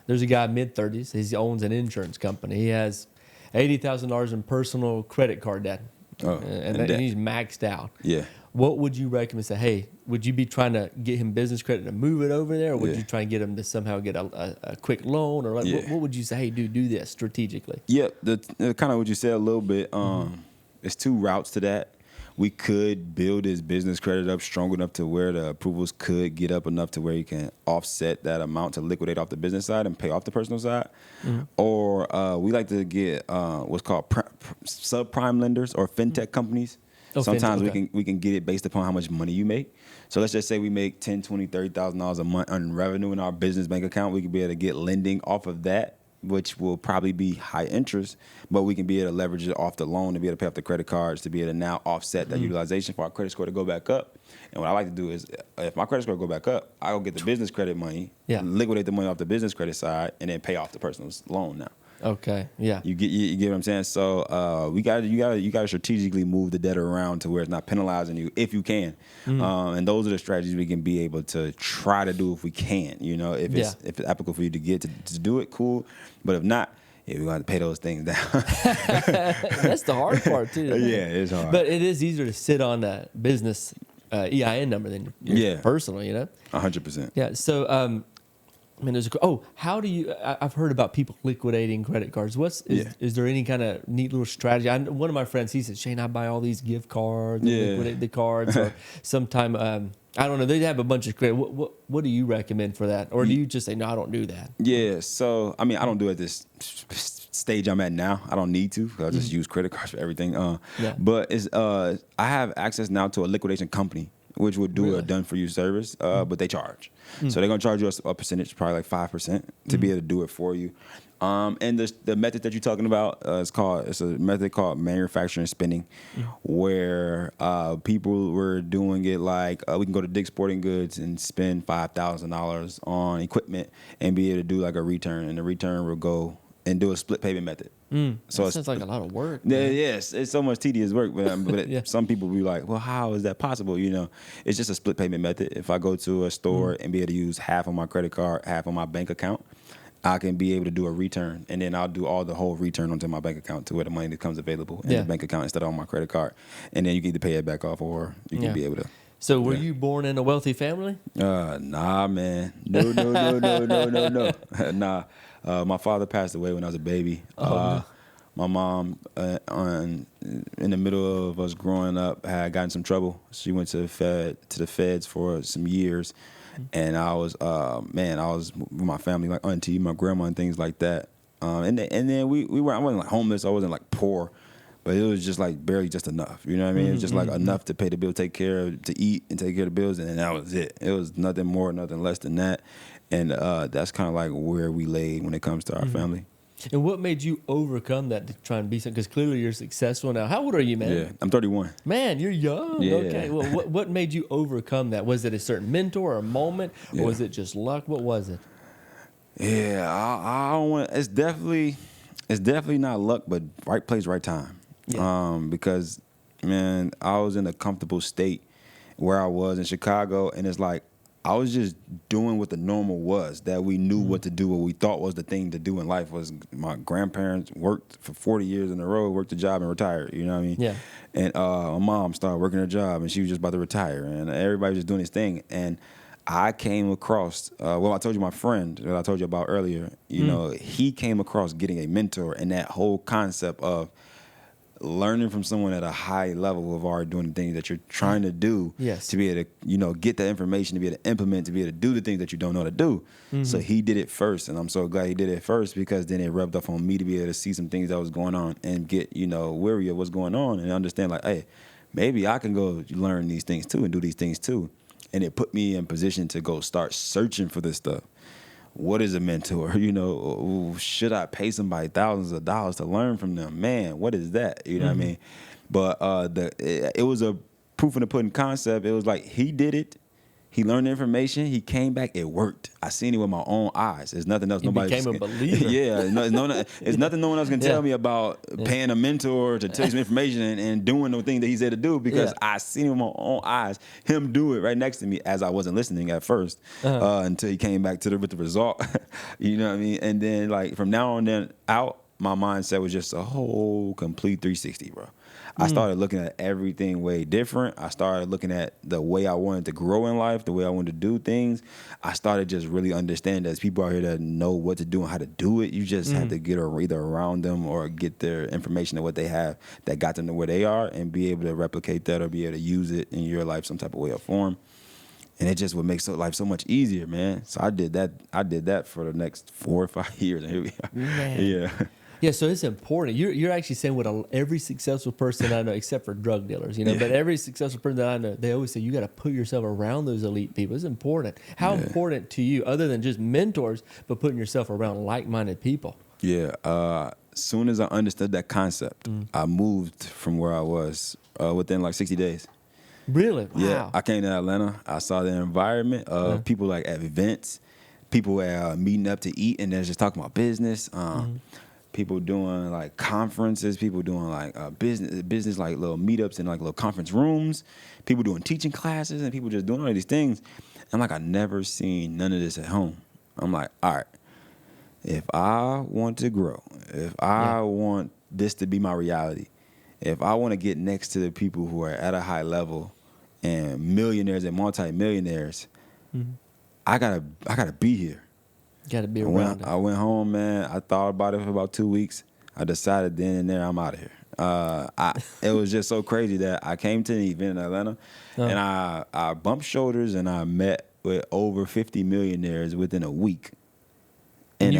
guy mid-30s. He owns an insurance company. He has $80,000 in personal credit card debt, and he's maxed out. Yeah. What would you recommend? Say, hey, would you be trying to get him business credit to move it over there, or would you try and get him to somehow get a quick loan, or like, what would you say? Hey, dude, do this strategically. Yep, the kind of what you said a little bit. There's 2 routes to that. We could build his business credit up strong enough to where the approvals could get up enough to where he can offset that amount to liquidate off the business side and pay off the personal side. Or we like to get what's called subprime lenders or fintech companies. Sometimes we can get it based upon how much money you make. So let's just say we make $10,000, $20,000, $30,000 a month on revenue in our business bank account. We could be able to get lending off of that, which will probably be high interest, but we can be able to leverage it off the loan to be able to pay off the credit cards, to be able to now offset that utilization for our credit score to go back up. And what I like to do is, if my credit score go back up, I'll get the business credit money, liquidate the money off the business credit side, and then pay off the personal loan now. Okay. Yeah. You get what I'm saying? So you gotta strategically move the debt around to where it's not penalizing you if you can. And those are the strategies we can be able to try to do if we can. If it's applicable for you to get to do it, cool. But if not, we're gonna have to pay those things down. That's the hard part too. Yeah, it's hard. But it is easier to sit on that business EIN number than your personal. 100%. Yeah. So. How do you? I've heard about people liquidating credit cards. Is there any kind of neat little strategy? One of my friends, he said, Shane, I buy all these gift cards, and liquidate the cards, or sometime I don't know. They have a bunch of credit. What do you recommend for that, or do you just say no? I don't do that. Yeah. So I don't do it at this stage I'm at now. I don't need to. I just use credit cards for everything. But I have access now to a liquidation company, which would do a done-for-you service, but they charge. So they're going to charge you a percentage, probably like 5%, to be able to do it for you. And the method that you're talking about, it's a method called manufacturing spending, where people were doing it like we can go to Dick's Sporting Goods and spend $5,000 on equipment and be able to do like a return, and the return will go and do a split payment method. So it sounds like a lot of work. Yes, it's so much tedious work, but some people be like, well, how is that possible? It's just a split payment method. If I go to a store and be able to use half on my credit card, half on my bank account, I can be able to do a return, and then I'll do the whole return onto my bank account to where the money becomes available in the bank account instead of on my credit card. And then you can either pay it back off, or you can be able to. So were you born in a wealthy family? Nah, man. No. Nah. My father passed away when I was a baby. My mom, in the middle of us growing up, had gotten some trouble. She went to the feds for some years, and I was with my family, like auntie, my grandma, and things like that. And then I wasn't like homeless. I wasn't like poor, but it was just like barely just enough. You know what I mean? It was just like enough to pay the bill, to eat, and take care of the bills, and then that was it. It was nothing more, nothing less than that. And that's kind of like where we laid when it comes to our family. And what made you overcome that to try and be something? Because clearly you're successful now. How old are you, man? Yeah, I'm 31. Man, you're young. Yeah. Okay. Well, what made you overcome that? Was it a certain mentor or a moment, or was it just luck? What was it? Yeah, I don't want. It's definitely not luck, but right place, right time. Yeah. Because man, I was in a comfortable state where I was in Chicago, and it's like I was just doing what the normal was, that we knew what to do, what we thought was the thing to do in life. Was my grandparents worked for 40 years in a row, worked a job and retired, you know what I mean? Yeah. And my mom started working her job, and she was just about to retire, and everybody was just doing his thing. And I came across, I told you my friend that I told you about earlier, you know, he came across getting a mentor, and that whole concept of learning from someone at a high level of already doing the things that you're trying to do, Yes. to be able to, you know, get that information, to be able to implement, to be able to do the things that you don't know how to do. So he did it first, and I'm so glad he did it first, because then it rubbed off on me to be able to see some things that was going on and get, you know, weary of what's going on and understand, like, hey, maybe I can go learn these things too and do these things too. And it put me in position to go start searching for this stuff. What is a mentor? You know, should I pay somebody thousands of dollars to learn from them? Man, what is that? You know what I mean? But it was a proof in the pudding concept. It was like he did it. He learned the information. He came back. It worked. I seen it with my own eyes. There's nothing else. You became a believer. Yeah. It's nothing no one else can tell me about paying a mentor to tell you some information and doing the thing that he said to do, because I seen it with my own eyes. Him do it right next to me as I wasn't listening at first until he came back with the result. You know what I mean? And then like from now on then out, my mindset was just a whole complete 360, bro. I started looking at everything way different. I started looking at the way I wanted to grow in life, the way I wanted to do things. I started just really understanding there's people out here that know what to do and how to do it. You just have to get either around them or get their information of what they have that got them to where they are and be able to replicate that or be able to use it in your life some type of way or form. And it just would make life so much easier, man. So I did that. I did that for the next 4 or 5 years, and here we are. Man. Yeah. Yeah, so it's important. You're actually saying what every successful person I know, except for drug dealers, you know, but every successful person that I know, they always say you got to put yourself around those elite people. It's important. How important to you, other than just mentors, but putting yourself around like-minded people? Yeah. Soon as I understood that concept, I moved from where I was within like 60 days. Really? Wow. Yeah. I came to Atlanta. I saw the environment of people like at events, people meeting up to eat and they're just talking about business. People doing like conferences, people doing like business like little meetups in like little conference rooms, people doing teaching classes, and people just doing all these things. I'm like, I never seen none of this at home. I'm like, all right, if I want to grow, if I want this to be my reality, if I want to get next to the people who are at a high level and millionaires and multimillionaires, I gotta be here. Got to be around it. I went home, man. I thought about it for about 2 weeks. I decided then and there I'm out of here. It was just so crazy that I came to an event in Atlanta, and I bumped shoulders and I met with over 50 millionaires within a week. And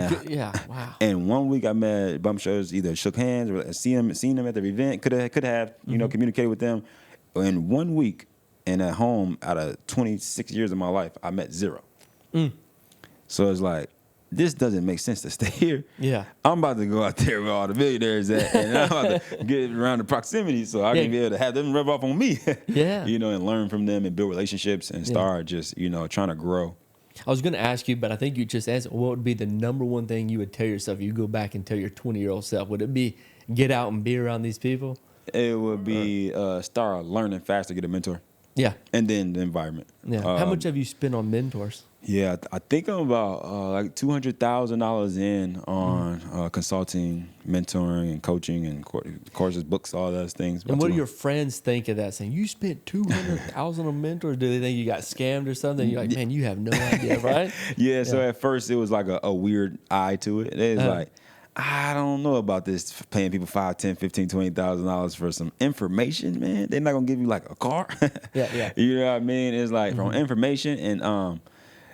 wow. And 1 week I met bumped shoulders, either shook hands or seen them at the event. Could have you know communicated with them. In 1 week, and at home, out of 26 years of my life, I met 0. So it's like, this doesn't make sense to stay here. Yeah. I'm about to go out there where all the millionaires at, and I'm about to get around the proximity so I can be able to have them rub off on me. Yeah. You know, and learn from them and build relationships and start just, you know, trying to grow. I was going to ask you, but I think you just answered. What would be the number one thing you would tell yourself? You go back and tell your 20-year-old self. Would it be get out and be around these people? It would be start learning fast to get a mentor. Yeah. And then the environment. Yeah. How much have you spent on mentors? Yeah, I think I'm about like $200,000 in on consulting, mentoring, and coaching, and courses, books, all those things. And what do your friends think of that? Saying you spent $200,000 on mentors? Do they think you got scammed or something? You're like, man, you have no idea, right? Yeah. So at first it was like a weird eye to it. It's like, I don't know about this, paying people $5,000, $10,000, $15,000, $20,000 for some information, man. They're not gonna give you like a car. Yeah. You know what I mean? It's like from information and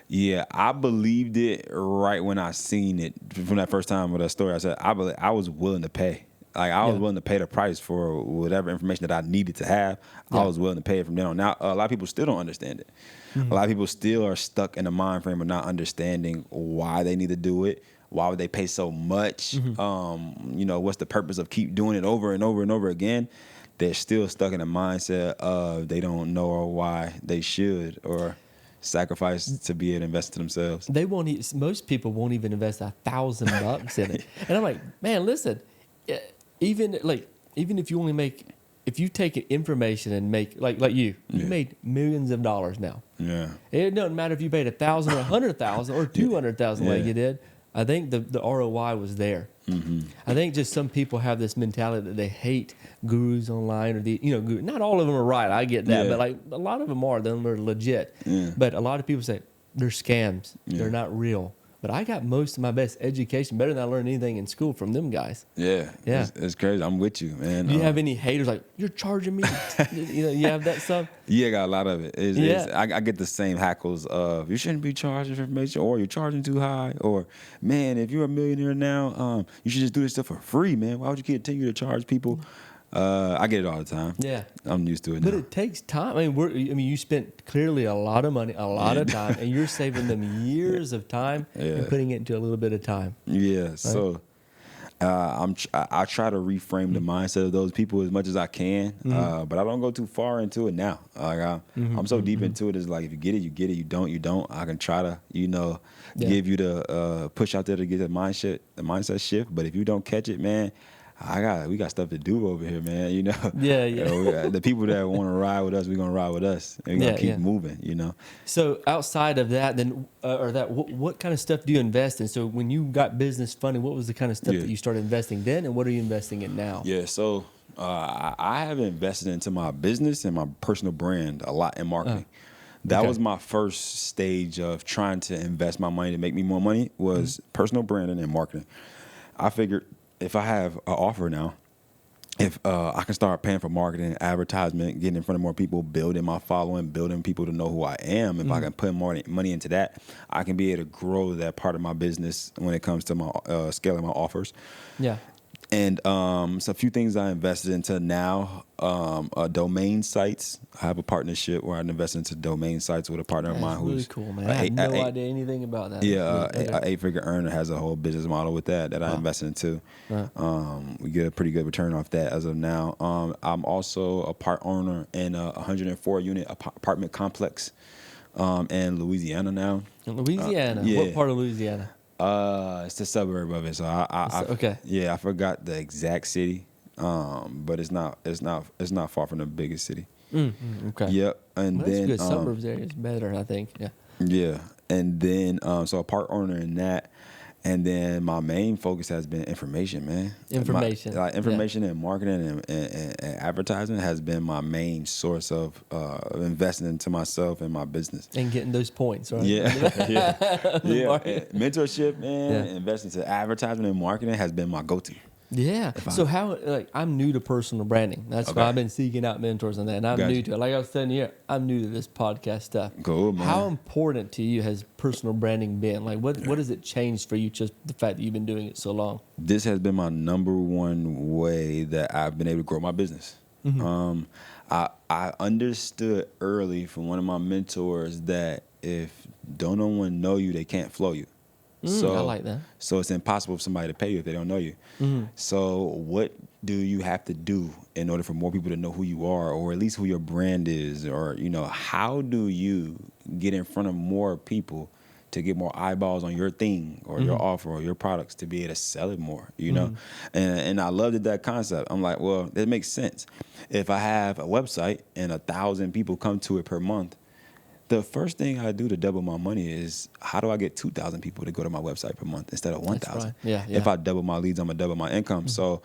yeah, I believed it right when I seen it from that first time with that story. I said I was willing to pay. Like I was willing to pay the price for whatever information that I needed to have. I was willing to pay it from then on. Now a lot of people still don't understand it. A lot of people still are stuck in the mind frame of not understanding why they need to do it, why would they pay so much? You know, what's the purpose of keep doing it over and over and over again? They're still stuck in a mindset of they don't know or why they should or sacrifice to be able to invest in themselves. They won't. Most people won't even invest $1,000 in it. And I'm like, man, listen. Even if you only make, if you take information and make like you made millions of dollars now. Yeah. It doesn't matter if you paid 1,000 or 100,000 or 200,000 like you did. I think the ROI was there. I think just some people have this mentality that they hate gurus online or not all of them are right. I get that, but like a lot of them are. They're legit. But a lot of people say they're scams. They're not real. But I got most of my best education, better than I learned anything in school from them guys. Yeah. It's crazy. I'm with you, man. Do you have any haters like, you're charging me? You have that stuff? Yeah, I got a lot of it. I get the same hackles of, you shouldn't be charging for information, or you're charging too high, or, man, if you're a millionaire now, you should just do this stuff for free, man. Why would you continue to charge people? I get it all the time. Yeah, I'm used to it now. But it takes time. I mean, you spent clearly a lot of money, a lot of time, and you're saving them years of time and putting it into a little bit of time. Yeah. Right? So I try to reframe the mindset of those people as much as I can, but I don't go too far into it now. Like I'm so deep into it. It's like if you get it, you get it. You don't, you don't. I can try to, give you the push out there to get the mindset shift. But if you don't catch it, man. We got stuff to do over here, man. The people that want to ride with us, we're gonna ride with us, and we're gonna keep moving. So outside of that, then what kind of stuff do you invest in? So when you got business funding, what was the kind of stuff that you started investing then, and what are you investing in now? Yeah, so I have invested into my business and my personal brand a lot in marketing. That was my first stage of trying to invest my money to make me more money was personal branding and marketing. I figured, if I have an offer now, if I can start paying for marketing, advertisement, getting in front of more people, building my following, building people to know who I am, if I can put more money into that, I can be able to grow that part of my business when it comes to my scaling my offers. Yeah. And so a few things I invested into now, domain sites. I have a partnership where I invest into domain sites with a partner of mine who's really cool, man. I had no idea anything about that. Yeah, an 8-figure earner has a whole business model with that I invested into. We get a pretty good return off that as of now. I'm also a part owner in a 104-unit apartment complex in Louisiana now. In Louisiana? What part of Louisiana? It's the suburb of it. So I forgot the exact city, but it's not far from the biggest city. Okay. Yep. And then good suburbs area is better, I think. Yeah. Yeah. And then so a part owner in that. And then my main focus has been information, man. Information. Information and marketing and advertising has been my main source of investing into myself and my business. And getting those points, right? Yeah. Mentorship, man, investing into advertisement and marketing has been my go-to. Yeah. So I'm new to personal branding. That's why I've been seeking out mentors on that. And I'm new to it. Like I was saying here, I'm new to this podcast stuff. Cool, man. How important to you has personal branding been? Like what has it changed for you, just the fact that you've been doing it so long? This has been my number one way that I've been able to grow my business. I understood early from one of my mentors that if don't no one know you, they can't flow you. So I like that. So it's impossible for somebody to pay you if they don't know you. So what do you have to do in order for more people to know who you are, or at least who your brand is, or how do you get in front of more people to get more eyeballs on your thing or your offer or your products to be able to sell it more, And I loved that concept. I'm like, well, that makes sense. If I have a website and 1,000 people come to it per month, the first thing I do to double my money is how do I get 2,000 people to go to my website per month instead of 1,000? Right. Yeah. If I double my leads, I'm gonna double my income. So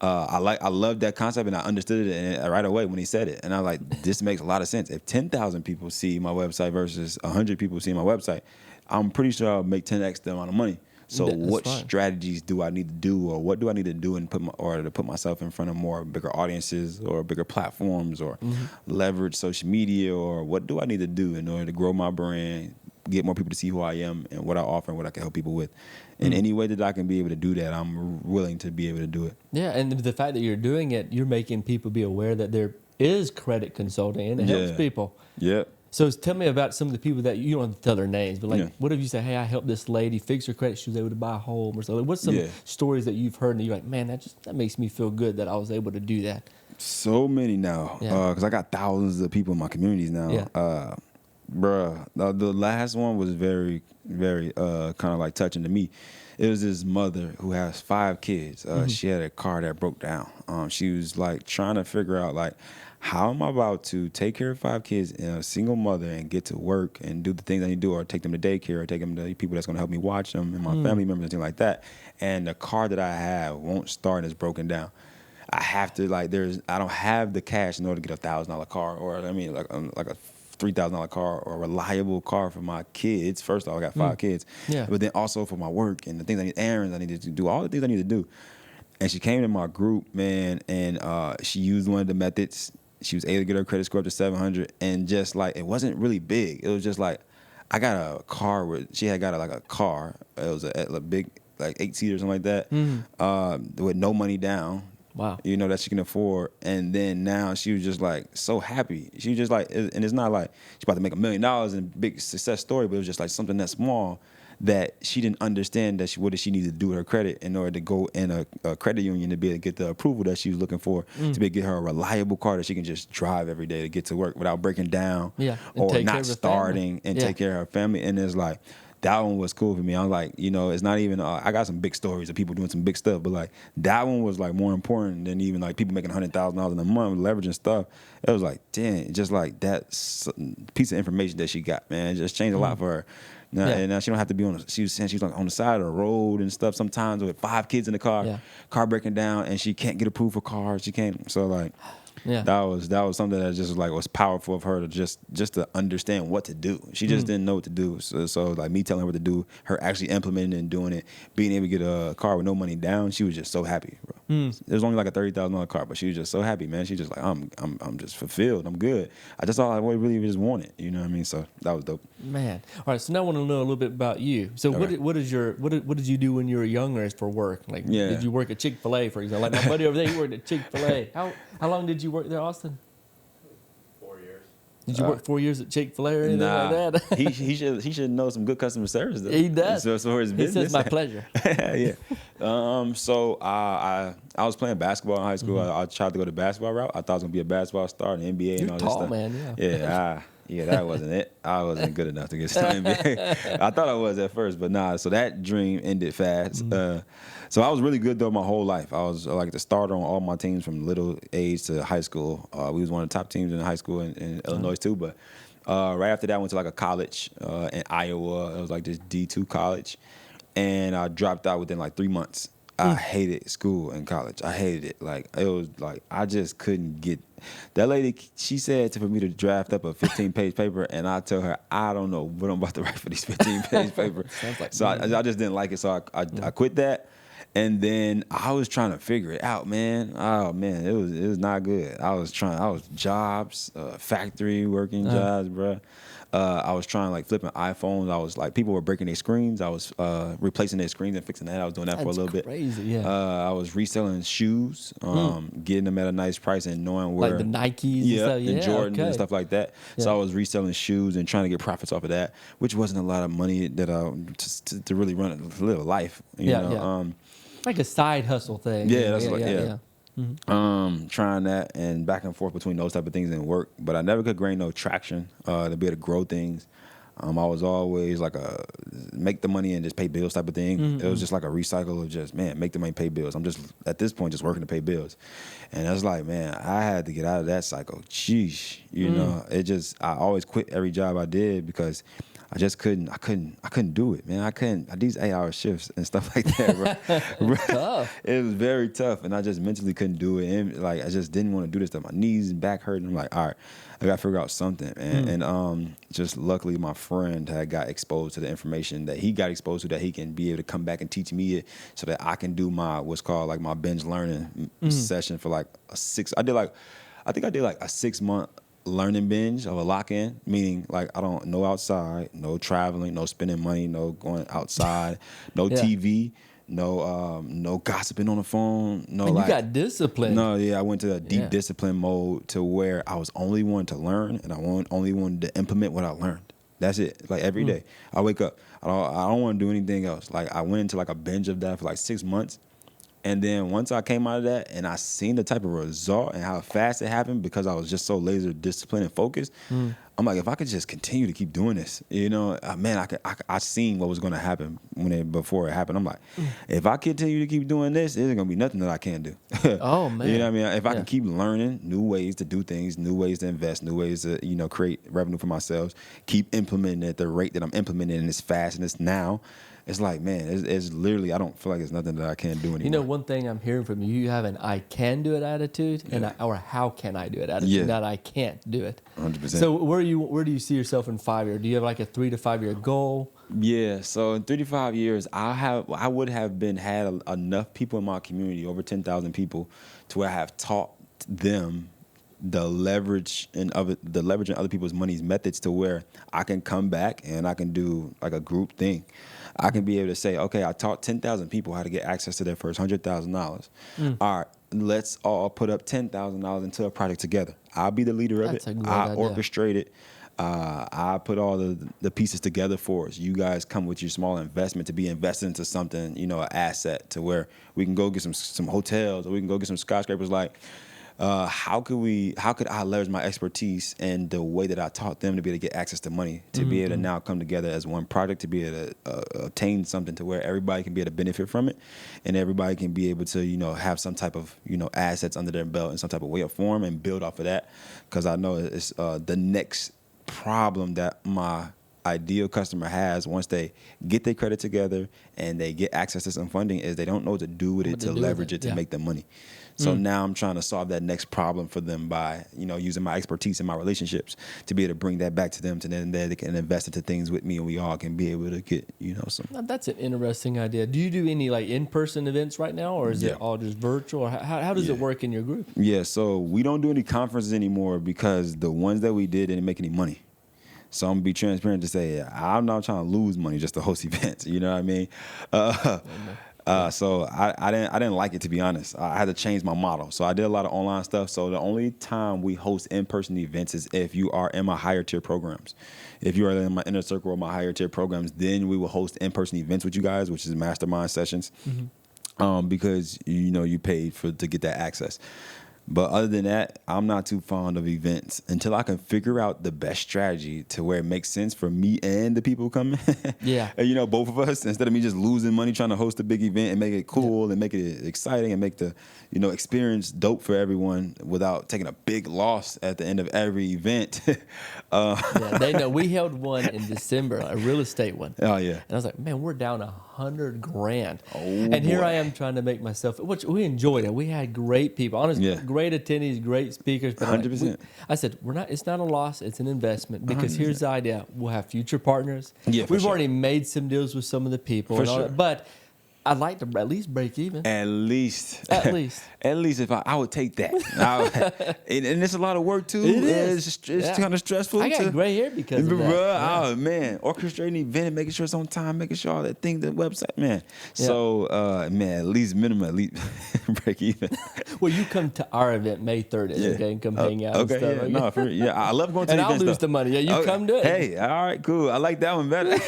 I love that concept, and I understood it right away when he said it. And I was like, this makes a lot of sense. If 10,000 people see my website versus 100 people see my website, I'm pretty sure I'll make 10x the amount of money. So what strategies do I need to do, or what do I need to do and to put myself in front of bigger audiences or bigger platforms, or leverage social media, or what do I need to do in order to grow my brand, get more people to see who I am and what I offer and what I can help people with. In any way that I can be able to do that, I'm willing to be able to do it. Yeah, and the fact that you're doing it, you're making people be aware that there is credit consulting and it helps people. Yeah. So tell me about some of the people that you don't have to tell their names, but like, Yeah. what if you say, hey, I helped this lady fix her credit, she was able to buy a home or something? What's some Yeah. stories that you've heard and you're like, man, that makes me feel good that I was able to do that? So many now, Yeah. because I got thousands of people in my communities now. Yeah. Bruh, the last one was very, very kind of like touching to me. It was this mother who has 5 kids. She had a car that broke down. She was like trying to figure out like, how am I about to take care of 5 kids and a single mother and get to work and do the things I need to do, or take them to daycare, or take them to people that's going to help me watch them and my family members and things like that. And the car that I have won't start and it's broken down. I have to I don't have the cash in order to get $1,000 car, or like a $3,000 car, or a reliable car for my kids. First off, I got 5 kids, Yeah. but then also for my work and the things I need, errands I needed to do, all the things I need to do. And she came to my group, man, and she used one of the methods. She was able to get her credit score up to 700, and just like, it wasn't really big. It was just like, I got a car she had got a car. It was a big like 8-seater or something like that, with no money down. Wow. You know, that she can afford. And then now she was just like so happy. She was just like, and it's not like she's about to make $1 million and big success story, but it was just like something that small that she didn't understand that what did she need to do with her credit in order to go in a credit union to be able to get the approval that she was looking for, to be able to get her a reliable car that she can just drive every day to get to work without breaking down, or not starting, and take care of her family. And it's like, that one was cool for me. I was like, you know, it's not even, I got some big stories of people doing some big stuff, but like that one was like more important than even like people making $100,000 in a month leveraging stuff. It was like, dang, just like that piece of information that she got, man, it just changed a lot for her. Now, and now she don't have to be she was saying she's like on the side of the road and stuff sometimes with 5 kids in the car, car breaking down, and she can't get approved for cars. She can't, so like, that was something that just like was powerful of her to just to understand what to do. She just didn't know what to do. So like me telling her what to do, her actually implementing it and doing it, being able to get a car with no money down, she was just so happy, bro. It was only like a $30,000 car, but she was just so happy, man. She just like, I'm just fulfilled. I'm good. That's all I really just wanted. You know what I mean? So that was dope. Man. All right. So now I want to know a little bit about you. So what did you do when you were younger for work? Like, did you work at Chick-fil-A, for example? Like my buddy over there, he worked at Chick-fil-A. How long did you work there, Austin? 4 years. Did you work 4 years at Chick-fil-A or anything like that? he should know some good customer service though. He does. So for his business. He says my pleasure. Yeah. So I was playing basketball in high school. I tried to go the basketball route. I thought I was gonna be a basketball star in the NBA and all tall, this stuff. Man. Yeah, that wasn't it. I wasn't good enough to get to the NBA. I thought I was at first, but nah. So that dream ended fast. So I was really good though my whole life. I was like the starter on all my teams from little age to high school. We was one of the top teams in high school in Illinois too. But right after that, I went to like a college in Iowa. It was like this D2 college, and I dropped out within like 3 months. I hated school and college. I hated it. Like it was like I just couldn't get. That lady, she said for me to draft up a 15-page paper, and I tell her I don't know what I'm about to write for these 15-page paper. So I just didn't like it. So I quit that, and then I was trying to figure it out, man. Oh man, it was not good. I was jobs, factory working jobs, bro. I was trying like flipping iPhones. I was like, people were breaking their screens. I was replacing their screens and fixing that. I was doing that for a little bit. Crazy, yeah. I was reselling shoes, getting them at a nice price and knowing where. Like the Nikes and Jordans and stuff like that. So I was reselling shoes and trying to get profits off of that, which wasn't a lot of money that to really live a life. You know? Like a side hustle thing. Trying that and back and forth between those type of things and work, but I never could gain no traction to be able to grow things. I was always like a make the money and just pay bills type of thing. It was just like a recycle of just, man, make the money, pay bills. I'm just at this point just working to pay bills, and I was like, man, I had to get out of that cycle. Sheesh, you know, I always quit every job I did because I just couldn't do it, man. I couldn't, these 8-hour shifts and stuff like that, bro. Tough. It was very tough, and I just mentally couldn't do it. And like, I just didn't want to do this stuff. My knees and back hurting. I'm like, all right, I got to figure out something, man. And just luckily my friend had got exposed to the information that he got exposed to, that he can be able to come back and teach me it so that I can do my, what's called like my binge learning session for like I think I did like a 6-month learning binge of a lock-in, meaning like I don't no outside, no traveling, no spending money, no going outside, no TV, no gossiping on the phone. No, And you got discipline. No, yeah, I went to a deep discipline mode to where I was only one to learn, and only wanted to implement what I learned. That's it. Like every day, I wake up. I don't want to do anything else. Like I went into like a binge of that for like 6 months. And then once I came out of that and I seen the type of result and how fast it happened because I was just so laser disciplined and focused, I'm like, if I could just continue to keep doing this, man, I seen what was going to happen before it happened. I'm like, if I continue to keep doing this, there's going to be nothing that I can't do. Oh, man. You know what I mean? If I can keep learning new ways to do things, new ways to invest, new ways to, create revenue for myself, keep implementing at the rate that I'm implementing and it's fast and it's now, it's like, man, it's literally, I don't feel like it's nothing that I can't do anymore. One thing I'm hearing from you, you have an I can do it attitude or how can I do it attitude, not I can't do it. 100%. So where do you see yourself in 5 years? Do you have like a 3 to 5 year goal? Yeah, so in 3 to 5 years, I would have had enough people in my community, over 10,000 people, to where I have taught them the leverage and other people's money's methods to where I can come back and I can do like a group thing. I can be able to say, okay, I taught 10,000 people how to get access to their first $100,000. All right, let's all put up $10,000 into a project together. I'll be the leader of it. I orchestrate it. I put all the pieces together for us. You guys come with your small investment to be invested into something, an asset to where we can go get some hotels or we can go get some skyscrapers. Like, how could I leverage my expertise and the way that I taught them to be able to get access to money, to be able to now come together as one project, to be able to obtain something to where everybody can be able to benefit from it and everybody can be able to, have some type of, assets under their belt in some type of way or form and build off of that. Because I know it's the next problem that my ideal customer has once they get their credit together and they get access to some funding is they don't know what to do with it to leverage it to make them money. So now I'm trying to solve that next problem for them by, using my expertise and my relationships to be able to bring that back to them, to then they can invest into things with me and we all can be able to get, some. That's an interesting idea. Do you do any like in-person events right now or is it all just virtual? Or how does it work in your group? Yeah, so we don't do any conferences anymore because the ones that we did didn't make any money. So I'm going to be transparent to say I'm not trying to lose money just to host events. You know what I mean? So I didn't like it, to be honest. I had to change my model. So I did a lot of online stuff. So the only time we host in-person events is if you are in my higher tier programs. If you are in my inner circle or my higher tier programs, then we will host in-person events with you guys, which is mastermind sessions, because you paid to get that access. But other than that, I'm not too fond of events until I can figure out the best strategy to where it makes sense for me and the people coming. Yeah. And, both of us, instead of me just losing money trying to host a big event and make it cool and make it exciting and make the, experience dope for everyone without taking a big loss at the end of every event. They know. We held one in December, a real estate one. Oh, yeah. And I was like, man, we're down $100,000. And here I am trying to make myself, which we enjoyed it. We had great people. Honestly, great attendees, great speakers. But 100%. I said, it's not a loss, it's an investment. Because 100%. Here's the idea. We'll have future partners. Yeah, We've already made some deals with some of the people. For sure. But I'd like to at least break even. At least. At least if I would take that. And it's a lot of work too. It is. It's kind of stressful. I got gray hair because of that. Oh man, orchestrating the event and making sure it's on time, making sure all that thing, the website, man. Yeah. So at least minimum, at least break even. Well, you come to our event May 30th, okay, and come hang out. Okay, and stuff. I love going to and the events. I'll lose the money. Yeah, you come to it. Hey, all right, cool. I like that one better.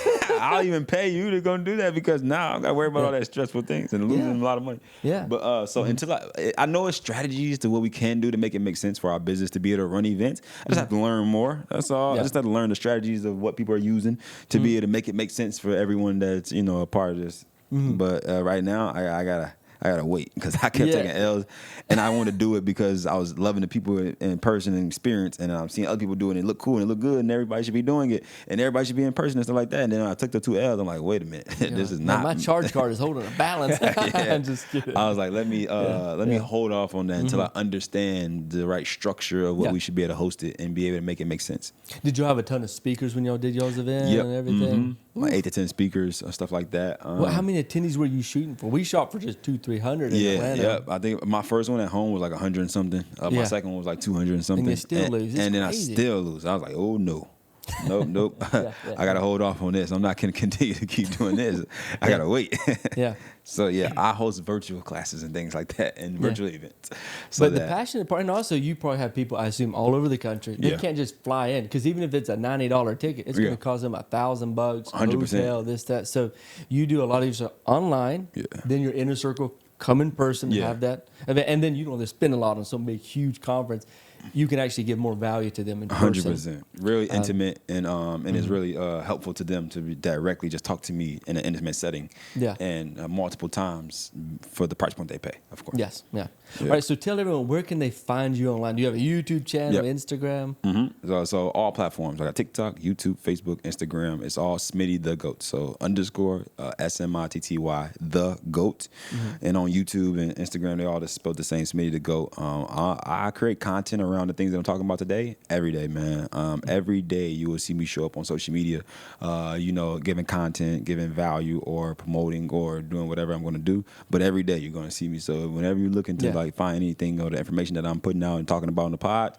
I'll even pay you to go do that because now I got to worry about all that stressful things and losing a lot of money. Yeah. But until I know it's strategies to what we can do to make it make sense for our business to be able to run events. I just have to learn more. That's all. I just have to learn the strategies of what people are using to be able to make it make sense for everyone that's a part of this. But right now I gotta wait because I kept taking L's, and I want to do it because I was loving the people in person and experience, and I'm seeing other people doing it. It look cool and it look good, and everybody should be doing it, and everybody should be in person and stuff like that. And then I took the 2 L's. I'm like, wait a minute, this is not. My charge card is holding a balance. I'm just kidding. I was like, let me hold off on that until I understand the right structure of what we should be able to host it and be able to make it make sense. Did you have a ton of speakers when y'all did y'all's event and everything? Like 8 to 10 speakers or stuff like that. How many attendees were you shooting for? We shot for just 200-300 in Atlanta. Yeah. I think my first one at home was like 100 and something. My second one was like 200 and something. And you still lose. And then I still lose. I was like, oh no. Nope. Yeah. I gotta hold off on this. I'm not gonna continue to keep doing this. I gotta wait. Yeah. So yeah, I host virtual classes and things like that, and virtual events. So But the passionate part, and also you probably have people, I assume, all over the country. They Yeah. can't just fly in because even if it's a $90 ticket, it's going to cost them $1,000, 100%. hotel, this, that. So you do a lot of your stuff online. Yeah. Then your inner circle come in person, Yeah. have that event, and then you don't have to spend a lot on some big, huge conference. You can actually give more value to them in person. 100%, really intimate, and it's really helpful to them to directly just talk to me in an intimate setting, Yeah. and multiple times for the price point they pay, of course. Yes, yeah. Yeah. All right, so tell everyone, where can they find you online? Do you have a YouTube channel, Yep. Instagram? So all platforms. I got TikTok, YouTube, Facebook, Instagram. It's all Smitty the Goat. So _ SMITTY the Goat, and on YouTube and Instagram they all just spelled the same, Smitty the Goat. I create content around the things that I'm talking about today every day, man. Every day you will see me show up on social media, giving content, giving value, or promoting, or doing whatever I'm going to do. But every day you're going to see me. So whenever you're looking to like find anything or the information that I'm putting out and talking about on the pod,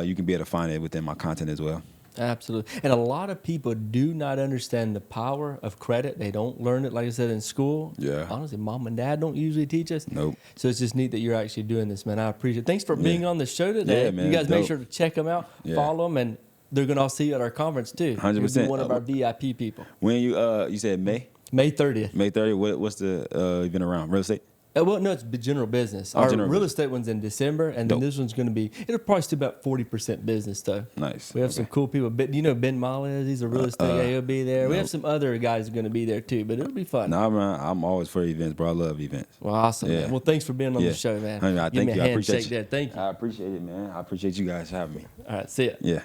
you can be able to find it within my content as well. Absolutely. And a lot of people do not understand the power of credit. They don't learn it, like I said, in school. Yeah. Honestly, mom and dad don't usually teach us. Nope. So it's just neat that you're actually doing this, man. I appreciate it. Thanks for being on the show today. Yeah, man, you guys make dope. sure to check them out, follow them, and they're going to all see you at our conference too. 100%. You'll be one of our VIP people. When you said May? May 30th. May 30th, what's the event around? Real estate? Well, no, it's general business. Oh, Our general real business. estate one's in December, and then Dope. this one's going to be, it'll probably still about 40% business, though. Nice. We have some cool people. Do you know Ben Mala? He's a real estate. He'll be there. We have nope. some other guys who are going to be there, too, but it'll be fun. Nah, man, I'm always for events, bro. I love events. Well, awesome, Yeah. man. Well, thanks for being on Yeah. the show, man. I Give thank me you. a I appreciate handshake you. there. Thank you. I appreciate it, man. I appreciate you guys having me. All right, see ya. Yeah.